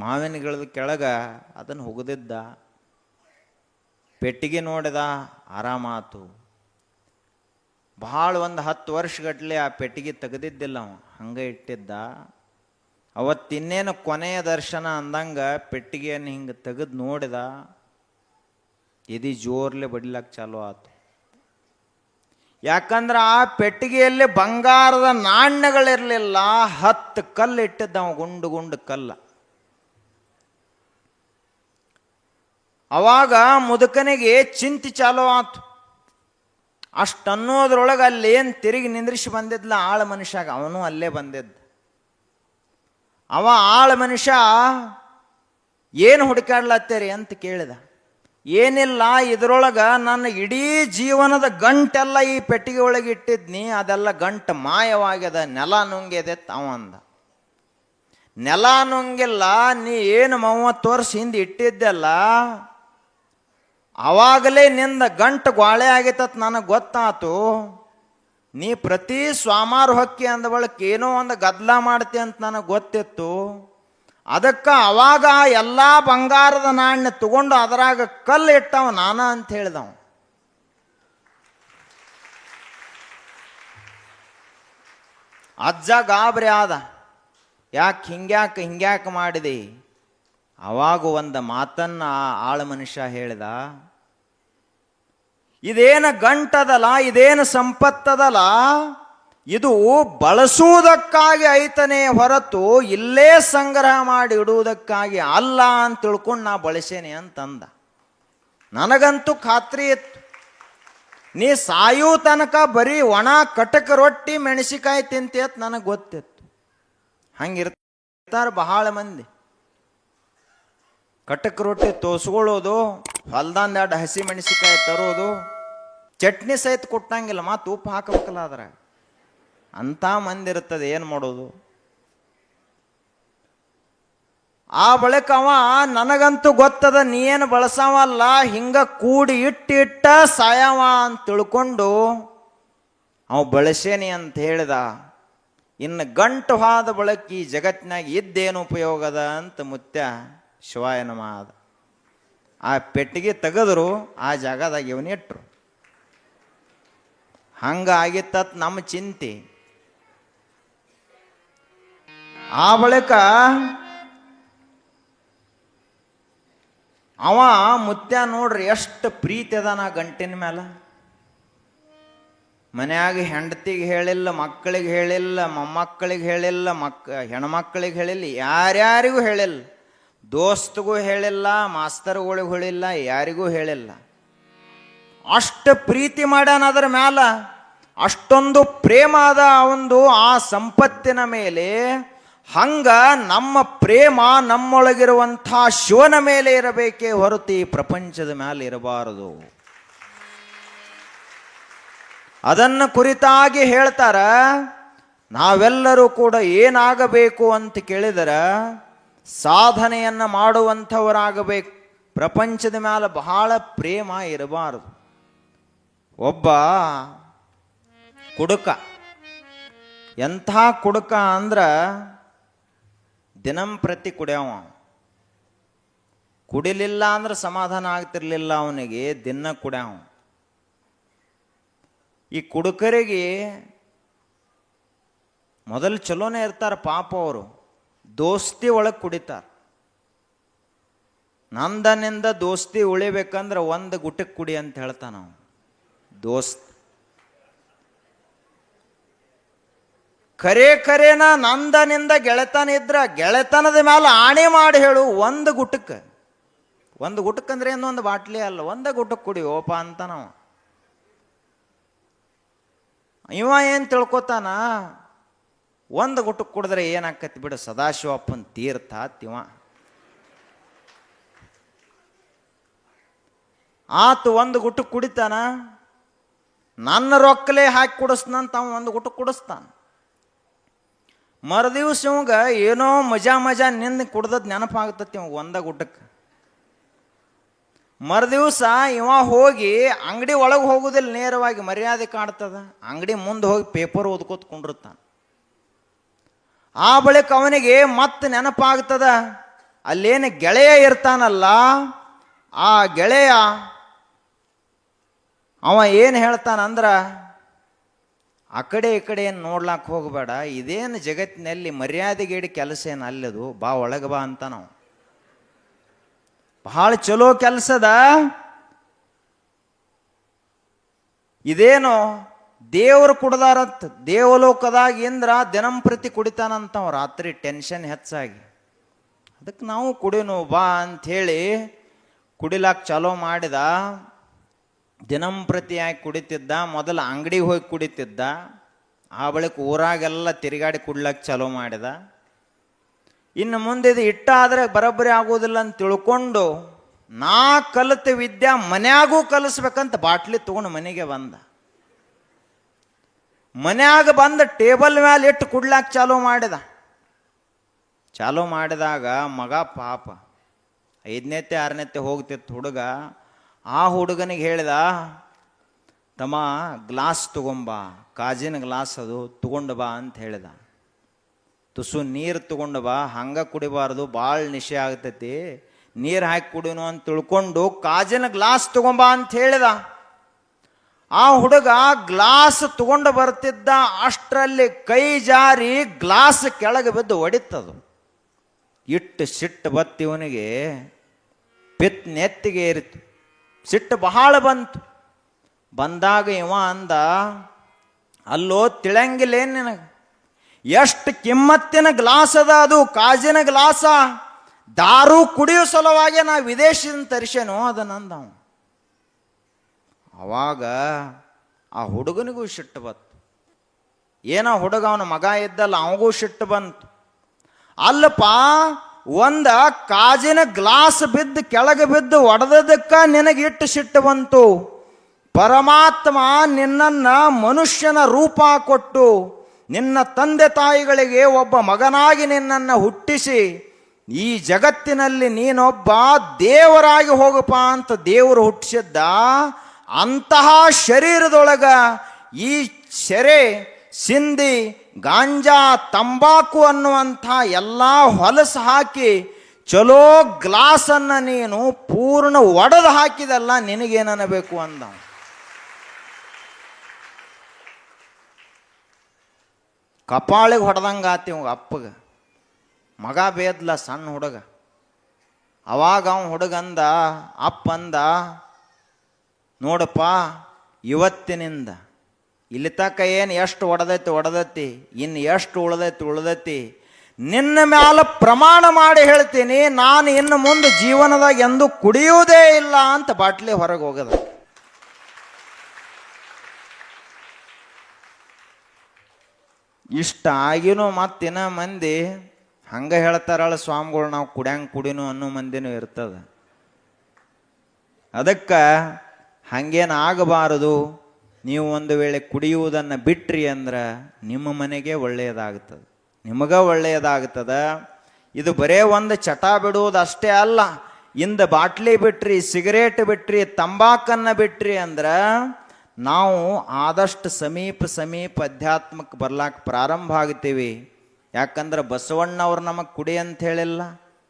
Speaker 1: ಮಾವಿನ ಗಿಡದ ಕೆಳಗೆ ಅದನ್ನು ಹುಗಿದಿದ್ದ, ಪೆಟ್ಟಿಗೆ ನೋಡಿದ, ಆರಾಮಾತು. ಭಾಳ ಒಂದು 10 ವರ್ಷಗಟ್ಟಲೆ ಆ ಪೆಟ್ಟಿಗೆ ತೆಗೆದಿದ್ದಿಲ್ಲ, ಅವ ಹಂಗೆ ಇಟ್ಟಿದ್ದ. ಅವತ್ತಿನ್ನೇನು ಕೊನೆಯ ದರ್ಶನ ಅಂದಂಗೆ ಪೆಟ್ಟಿಗೆಯನ್ನು ಹಿಂಗೆ ತೆಗೆದು ನೋಡಿದ, ಎದಿ ಜೋರ್ಲೆ ಬಡಿಲಕ್ಕೆ ಚಾಲು ಆತು. ಯಾಕಂದ್ರೆ ಆ ಪೆಟ್ಟಿಗೆಯಲ್ಲಿ ಬಂಗಾರದ ನಾಣ್ಯಗಳಿರಲಿಲ್ಲ, 10 ಕಲ್ಲು ಇಟ್ಟಿದ್ದ ಅವ, ಗುಂಡು ಗುಂಡು ಕಲ್ಲ. ಅವಾಗ ಮುದುಕನಿಗೆ ಚಿಂತೆ ಚಾಲು ಆತು. ಅಷ್ಟನ್ನೋದ್ರೊಳಗೆ ಅಲ್ಲೇನು ತಿರುಗಿ ನಿಂದ್ರಿಸಿ ಬಂದಿದ್ಲ ಆಳ ಮನುಷ್ಯಾಗ, ಅವನು ಅಲ್ಲೇ ಬಂದಿದ್ದ. ಅವ ಆಳ ಮನುಷ್ಯ ಏನು ಹುಡುಕಾಡ್ಲತ್ತೀರಿ ಅಂತ ಕೇಳಿದ. ಏನಿಲ್ಲ, ಇದರೊಳಗೆ ನನ್ನ ಇಡೀ ಜೀವನದ ಗಂಟೆಲ್ಲ ಈ ಪೆಟ್ಟಿಗೆ ಒಳಗೆ ಇಟ್ಟಿದ್ನಿ, ಅದೆಲ್ಲ ಗಂಟು ಮಾಯವಾಗ್ಯದ, ನೆಲ ನುಂಗ್ಯದೆ ತಾವ ಅಂದ. ನೆಲ ನುಂಗಿಲ್ಲ, ನೀ ಏನು 30 ವರ್ಷ ಹಿಂದೆ ಇಟ್ಟಿದ್ದೆಲ್ಲ, ಅವಾಗಲೇ ನಿಂದ ಗಂಟು ಗ್ವಾಳೆ ಆಗೈತತ್ ನನಗೆ ಗೊತ್ತಾತು. ನೀ ಪ್ರತಿ ಸ್ವಾಮಾರು ಹೊಕ್ಕಿ ಅಂದ ಬಳಿಕ ಏನೋ ಒಂದು ಗದ್ದಲ ಮಾಡ್ತಿ ಅಂತ ನನಗೆ ಗೊತ್ತಿತ್ತು. ಅದಕ್ಕೆ ಅವಾಗ ಎಲ್ಲ ಬಂಗಾರದ ನಾಣ್ಯ ತಗೊಂಡು ಅದರಾಗ ಕಲ್ಲು ಇಟ್ಟವ ನಾನ ಅಂತ ಹೇಳಿದವ. ಅಜ್ಜ ಗಾಬರಿ ಆದ, ಯಾಕೆ ಹಿಂಗ್ಯಾಕೆ ಮಾಡಿದೆ. ಅವಾಗ ಒಂದು ಮಾತನ್ನ ಆಳ ಮನುಷ್ಯ ಹೇಳಿದ, ಇದೇನು ಗಂಟದಲ್ಲ, ಇದೇನು ಸಂಪತ್ತದಲ್ಲ, ಇದು ಬಳಸುವುದಕ್ಕಾಗಿ ಐತನೇ ಹೊರತು ಇಲ್ಲೇ ಸಂಗ್ರಹ ಮಾಡಿ ಇಡುವುದಕ್ಕಾಗಿ ಅಲ್ಲ ಅಂತ ತಿಳ್ಕೊಂಡು ನಾ ಬಳಸೇನೆ ಅಂತಂದ. ನನಗಂತೂ ಖಾತ್ರಿ ಇತ್ತು, ನೀ ಸಾಯೂ ತನಕ ಬರೀ ಒಣ ಕಟಕ ರೊಟ್ಟಿ ಮೆಣಸಿಕಾಯಿ ತಿಂತಿ ಅಂತ ನನಗೆ ಗೊತ್ತಿತ್ತು. ಹಂಗಿರ್ತಾರೆ ಬಹಳ ಮಂದಿ. ಕಟಕ ರೊಟ್ಟಿ ತೋಸ್ಕೊಳ್ಳೋದು, ಹೊಲ್ದಂದ 2 ಹಸಿ ಮೆಣಸಿಕಾಯಿ ತರೋದು, ಚಟ್ನಿ ಸಹಿತ ಕೊಟ್ಟಂಗಿಲ್ಲ, ಮತ್ತು ಉಪ್ಪು ಹಾಕಬೇಕಲ್ಲ ಅದ್ರ. ಅಂಥ ಮಂದಿ ಇರ್ತದೆ, ಏನು ಮಾಡೋದು. ಆ ಬಳಿಕ ಅವ, ನನಗಂತೂ ಗೊತ್ತದ ನೀ ಏನು ಬಳಸವಲ್ಲ, ಹಿಂಗ ಕೂಡಿ ಇಟ್ಟ ಸಾಯವ ಅಂತ ತಿಳ್ಕೊಂಡು ಅವ ಬಳಸೇನಿ ಅಂತ ಹೇಳಿದ. ಇನ್ನು ಗಂಟು ಹಾದ ಬಳಿಕ ಈ ಜಗತ್ತಿನಾಗ ಇದ್ದೇನು ಉಪಯೋಗದ ಅಂತ ಮುತ್ಯ ಶಿವಾಯ ನಮ ಆದ. ಆ ಪೆಟ್ಟಿಗೆ ತೆಗೆದ್ರು, ಆ ಜಾಗದಾಗ ಇವನಿಟ್ರು. ಹಂಗಾಗಿತ್ತತ್ ನಮ್ಮ ಚಿಂತೆ. ಆ ಬಳಿಕ ಅವ ಮುತ್ಯ ನೋಡ್ರಿ ಎಷ್ಟು ಪ್ರೀತಿ ಅದಾನ ಗಂಟಿನ ಮೇಲೆ. ಮನ್ಯಾಗ ಹೆಂಡತಿಗೆ ಹೇಳಿಲ್ಲ, ಮಕ್ಕಳಿಗೆ ಹೇಳಿಲ್ಲ, ಮೊಮ್ಮಕ್ಕಳಿಗೆ ಹೇಳಿಲ್ಲ, ಹೆಣ್ಮಕ್ಕಳಿಗೆ ಹೇಳಿಲ್ಲ, ಯಾರ್ಯಾರಿಗೂ ಹೇಳಿಲ್ಲ, ದೋಸ್ತಿಗೂ ಹೇಳಿಲ್ಲ, ಮಾಸ್ತರ್ಗಳಿಗೆ ಹೇಳಿಲ್ಲ, ಯಾರಿಗೂ ಹೇಳಿಲ್ಲ. ಅಷ್ಟು ಪ್ರೀತಿ ಮಾಡ್ಯಾನ ಅದರ ಮ್ಯಾಲ. ಅಷ್ಟೊಂದು ಪ್ರೇಮ ಅದ ಒಂದು ಆ ಸಂಪತ್ತಿನ ಮೇಲೆ. ಹಂಗ ನಮ್ಮ ಪ್ರೇಮ ನಮ್ಮೊಳಗಿರುವಂಥ ಶಿವನ ಮೇಲೆ ಇರಬೇಕೇ ಹೊರತು ಈ ಪ್ರಪಂಚದ ಮೇಲೆ ಇರಬಾರದು. ಅದನ್ನು ಕುರಿತಾಗಿ ಹೇಳ್ತಾರ, ನಾವೆಲ್ಲರೂ ಕೂಡ ಏನಾಗಬೇಕು ಅಂತ ಕೇಳಿದರ ಸಾಧನೆಯನ್ನು ಮಾಡುವಂಥವರಾಗಬೇಕು. ಪ್ರಪಂಚದ ಮೇಲೆ ಬಹಳ ಪ್ರೇಮ ಇರಬಾರದು. ಒಬ್ಬ ಕುಡುಕ ಎಂಥ ಕುಡುಕ ಅಂದ್ರ ದಿನಂಪ್ರತಿ ಕುಡಿಯವ. ಕುಡಿಲಿಲ್ಲ ಅಂದ್ರೆ ಸಮಾಧಾನ ಆಗ್ತಿರ್ಲಿಲ್ಲ ಅವನಿಗೆ, ದಿನ ಕುಡ್ಯಾವ. ಈ ಕುಡುಕರಿಗೆ ಮೊದಲು ಚಲೋನೇ ಇರ್ತಾರೆ ಪಾಪ, ಅವರು ದೋಸ್ತಿ ಒಳಗೆ ಕುಡಿತಾರೆ. ನಂದನಿಂದ ದೋಸ್ತಿ ಉಳಿಬೇಕಂದ್ರೆ ಒಂದು ಗುಟಕ್ಕೆ ಕುಡಿ ಅಂತ ಹೇಳ್ತಾನ ನಾವು. ದೋಸ್ತ್ ಖರೇನ ನಂದನಿಂದ ಗೆಳೆತನ ಇದ್ರ ಗೆಳೆತನದ ಮೇಲೆ ಆಣೆ ಮಾಡಿ ಹೇಳು, ಒಂದು ಗುಟಕ್ಕೆ ಅಂದ್ರೆ ಏನು, ಒಂದು ಬಾಟ್ಲಿ ಅಲ್ಲ, ಒಂದ ಗುಟಕ್ಕೆ ಕುಡಿ ಓಪ ಅಂತ ನಾವು. ಇವ ಏನು ತಿಳ್ಕೊತಾನ, ಒಂದು ಗುಟಕ್ಕೆ ಕುಡಿದ್ರೆ ಏನಾಕತಿ ಬಿಡು, ಸದಾಶಿವಪ್ಪನ ತೀರ್ಥ ತಿವ ಆತು. ಒಂದು ಗುಟಕ್ಕೆ ಕುಡಿತಾನ, ನನ್ನ ರೊಕ್ಕಲೇ ಹಾಕಿ ಕುಡಿಸ್ನಂತ ಅವ ಒಂದು ಗುಟಕ್ಕೆ ಕುಡಿಸ್ತಾನ. ಮರುದಿವ್ಸ ಇವಂಗ ಏನೋ ಮಜಾ ನಿಂದ ಕುಡ್ದದ್ ನೆನಪಾಗ್ತತಿ ಇವಾಗ ಒಂದ ಗುಟಕ್ಕೆ. ಮರುದಿವ್ಸ ಇವ ಹೋಗಿ ಅಂಗಡಿ ಒಳಗೆ ಹೋಗುದಿಲ್ಲ, ನೇರವಾಗಿ ಮರ್ಯಾದೆ ಕಾಡ್ತದ, ಅಂಗಡಿ ಮುಂದೆ ಹೋಗಿ ಪೇಪರ್ ಓದ್ಕೋತ ಕುಂಡಿರ್ತಾನ. ಆ ಬಳಿಕ ಅವನಿಗೆ ಮತ್ತೆ ನೆನಪಾಗ್ತದ, ಅಲ್ಲೇನು ಗೆಳೆಯ ಇರ್ತಾನಲ್ಲ, ಆ ಗೆಳೆಯ ಅವ ಏನು ಹೇಳ್ತಾನಂದ್ರ, ಆ ಕಡೆ ಈ ಕಡೆ ಏನು ನೋಡ್ಲಾಕ್ ಹೋಗಬೇಡ, ಇದೇನು ಜಗತ್ತಿನಲ್ಲಿ ಮರ್ಯಾದೆಗೇಡಿ ಕೆಲಸ ಏನು ಅಲ್ಲದು, ಬಾ ಒಳಗೆ ಬಾ ಅಂತ. ನಾವು ಬಹಳ ಚಲೋ ಕೆಲಸದ ಇದೇನು ದೇವರು ಕುಡ್ದಾರಂತ, ದೇವಲೋಕದಾಗ ಇಂದ್ರ ದಿನಂಪ್ರತಿ ಕುಡಿತಾನಂತವ, ರಾತ್ರಿ ಟೆನ್ಷನ್ ಹೆಚ್ಚಾಗಿ. ಅದಕ್ಕೆ ನಾವು ಕುಡಿನು ಬಾ ಅಂಥೇಳಿ ಕುಡಿಲಾಕ್ ಚಾಲೋ ಮಾಡಿದ. ದಿನಂಪ್ರತಿಯಾಗಿ ಕುಡಿತಿದ್ದ. ಮೊದಲು ಅಂಗಡಿಗೆ ಹೋಗಿ ಕುಡಿತಿದ್ದ, ಆ ಬಳಿಕ ಊರಾಗೆಲ್ಲ ತಿರುಗಾಡಿ ಕುಡ್ಲಕ್ಕೆ ಚಾಲೋ ಮಾಡಿದ. ಇನ್ನು ಮುಂದೆ ಇದು ಇಟ್ಟಾದರೆ ಬರೋಬ್ಬರಿ ಆಗೋದಿಲ್ಲ ಅಂತ ತಿಳ್ಕೊಂಡು, ನಾ ಕಲಿತ ವಿದ್ಯಾ ಮನ್ಯಾಗೂ ಕಲಿಸ್ಬೇಕಂತ ಬಾಟ್ಲಿ ತಗೊಂಡು ಮನೆಗೆ ಬಂದ. ಮನ್ಯಾಗ ಬಂದ ಟೇಬಲ್ ಮೇಲೆ ಇಟ್ಟು ಕುಡ್ಲಾಕ್ ಚಾಲೂ ಮಾಡಿದಾಗ ಮಗ ಪಾಪ 5ನೇತೆ 6ನೇತೆ ಹೋಗ್ತಿತ್ತು ಹುಡುಗ. ಆ ಹುಡುಗನಿಗೆ ಹೇಳಿದ, ತಮ್ಮ ಗ್ಲಾಸ್ ತಗೊಂಬಾ, ಕಾಜಿನ ಗ್ಲಾಸ್ ಅದು ತಗೊಂಡು ಬಾ ಅಂತ ಹೇಳಿದ. ತುಸು ನೀರು ತಗೊಂಡು ಬಾ, ಹಂಗೆ ಕುಡಿಬಾರ್ದು, ಭಾಳ ನಿಶೆ ಆಗ್ತೈತಿ, ನೀರು ಹಾಕಿ ಕುಡಿನು ಅಂತ ತಿಳ್ಕೊಂಡು ಕಾಜಿನ ಗ್ಲಾಸ್ ತಗೊಂಬಾ ಅಂತ ಹೇಳಿದ. ಆ ಹುಡುಗ ಗ್ಲಾಸ್ ತಗೊಂಡು ಬರ್ತಿದ್ದ, ಅಷ್ಟರಲ್ಲಿ ಕೈ ಜಾರಿ ಗ್ಲಾಸ್ ಕೆಳಗೆ ಬಿದ್ದು ಹೊಡಿತದು. ಇಟ್ಟು ಸಿಟ್ಟು ಬತ್ತಿ ಇವನಿಗೆ, ಪಿತ್ ನೆತ್ತಿಗೆ ಏರಿತು, ಸಿಟ್ಟು ಬಹಳ ಬಂತು. ಬಂದಾಗ ಇವ ಅಂದ, ಅಲ್ಲೋ ತಿಳಂಗಿಲ್ಲೇನು ನಿನಗೆ, ಎಷ್ಟು ಕಿಮ್ಮತ್ತಿನ ಗ್ಲಾಸ್ ಅದ ಅದು, ಕಾಜಿನ ಗ್ಲಾಸ, ದಾರು ಕುಡಿಯೋ ಸಲುವಾಗಿ ನಾ ವಿದೇಶದಿಂದ ತರಿಸೇನು ಅದನ್ನಂದ. ಅವಾಗ ಆ ಹುಡುಗನಿಗೂ ಸಿಟ್ಟು ಬಂತು. ಏನೋ ಹುಡುಗ ಅವನ ಮಗ ಇದ್ದಲ್ಲ, ಅವನಿಗೂ ಸಿಟ್ಟು ಬಂತು. ಅಲ್ಲಪ್ಪ, ಒಂದ ಕಾಜಿನ ಗ್ಲಾಸ್ ಬಿದ್ದು ಕೆಳಗೆ ಬಿದ್ದು ಒಡೆದದಕ್ಕ ನಿನಗಿಟ್ಟು ಸಿಟ್ಟು ಬಂತು. ಪರಮಾತ್ಮ ನಿನ್ನನ್ನ ಮನುಷ್ಯನ ರೂಪ ಕೊಟ್ಟು, ನಿನ್ನ ತಂದೆ ತಾಯಿಗಳಿಗೆ ಒಬ್ಬ ಮಗನಾಗಿ ನಿನ್ನನ್ನು ಹುಟ್ಟಿಸಿ, ಈ ಜಗತ್ತಿನಲ್ಲಿ ನೀನೊಬ್ಬ ದೇವರಾಗಿ ಹೋಗಪ್ಪ ಅಂತ ದೇವರು ಹುಟ್ಟಿಸಿದ್ದ. ಅಂತಹ ಶರೀರದೊಳಗ ಈ ಸೆರೆ, ಸಿಂಧಿ, ಗಾಂಜಾ, ತಂಬಾಕು ಅನ್ನುವಂಥ ಎಲ್ಲ ಹೊಲಸು ಹಾಕಿ ಚಲೋ ಗ್ಲಾಸನ್ನು ನೀನು ಪೂರ್ಣ ಒಡೆದು ಹಾಕಿದಲ್ಲ, ನಿನಗೇನಬೇಕು ಅಂದ. ಕಪಾಳಿಗೆ ಹೊಡೆದಂಗೆ ಆತಿವ್ ಅಪ್ಪಗೆ. ಮಗ ಬೇದ್ಲ, ಸಣ್ಣ ಹುಡುಗ. ಅವಾಗ ಅವ ಹುಡುಗಂದ, ಅಪ್ಪಂದ, ನೋಡಪ್ಪ, ಇವತ್ತಿನಿಂದ ಇಲ್ಲಿ ತಕ್ಕ ಏನು ಎಷ್ಟು ಒಡೆದೈತಿ, ಇನ್ನು ಎಷ್ಟು ಉಳ್ದೈತಿ, ನಿನ್ನ ಮ್ಯಾಲ ಪ್ರಮಾಣ ಮಾಡಿ ಹೇಳ್ತೀನಿ, ನಾನು ಇನ್ನು ಮುಂದೆ ಜೀವನದಾಗ ಎಂದೂ ಕುಡಿಯುವುದೇ ಇಲ್ಲ ಅಂತ ಬಾಟ್ಲಿ ಹೊರಗೆ ಹೋಗದ. ಇಷ್ಟ ಆಗಿನೂ ಮತ್ತಿನ ಮಂದಿ ಹಂಗೆ ಹೇಳ್ತಾರಲ್ಲ ಸ್ವಾಮಿಗಳು, ನಾವು ಕುಡಿನು ಅನ್ನೋ ಮಂದಿನೂ ಇರ್ತದ. ಅದಕ್ಕೆ ಹಂಗೇನು ಆಗಬಾರದು. ನೀವು ಒಂದು ವೇಳೆ ಕುಡಿಯುವುದನ್ನು ಬಿಟ್ರಿ ಅಂದ್ರೆ ನಿಮ್ಮ ಮನೆಗೆ ಒಳ್ಳೆಯದಾಗ್ತದೆ, ನಿಮಗ ಒಳ್ಳೆಯದಾಗ್ತದ. ಇದು ಬರೇ ಒಂದು ಚಟ ಬಿಡುವುದು ಅಷ್ಟೇ ಅಲ್ಲ. ಇಂದ ಬಾಟ್ಲಿ ಬಿಟ್ರಿ, ಸಿಗರೇಟ್ ಬಿಟ್ರಿ, ತಂಬಾಕನ್ನು ಬಿಟ್ರಿ ಅಂದ್ರೆ ನಾವು ಆದಷ್ಟು ಸಮೀಪ ಅಧ್ಯಾತ್ಮಕ್ಕೆ ಬರ್ಲಾಕ ಪ್ರಾರಂಭ ಆಗ್ತೀವಿ. ಯಾಕಂದ್ರೆ ಬಸವಣ್ಣವ್ರು ನಮಗೆ ಕುಡಿ ಅಂತ ಹೇಳಿಲ್ಲ,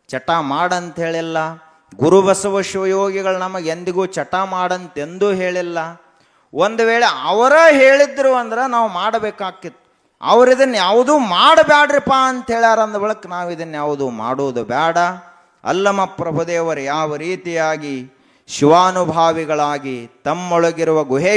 Speaker 1: ಚಟ ಮಾಡಂತ ಹೇಳಿಲ್ಲ. ಗುರು ಬಸವ ಶಿವಯೋಗಿಗಳು ನಮಗೆ ಎಂದಿಗೂ ಚಟ ಮಾಡಂತೆಂದೂ ಹೇಳಿಲ್ಲ. ಒಂದು ವೇಳೆ ಅವರ ಹೇಳಿದ್ರು ಅಂದ್ರೆ ನಾವು ಮಾಡಬೇಕಾಗಿತ್ತು. ಅವ್ರು ಇದನ್ನು ಯಾವುದೂ ಮಾಡಬೇಡ್ರಿಪ್ಪ ಅಂತ ಹೇಳ್ಯಾರ ಅಂದ ಬಳಿಕ ನಾವು ಇದನ್ನು ಯಾವುದೂ ಮಾಡುವುದು ಬೇಡ. ಅಲ್ಲಮ ಪ್ರಭುದೇವರು ಯಾವ ರೀತಿಯಾಗಿ ಶಿವಾನುಭಾವಿಗಳಾಗಿ ತಮ್ಮೊಳಗಿರುವ ಗುಹೆ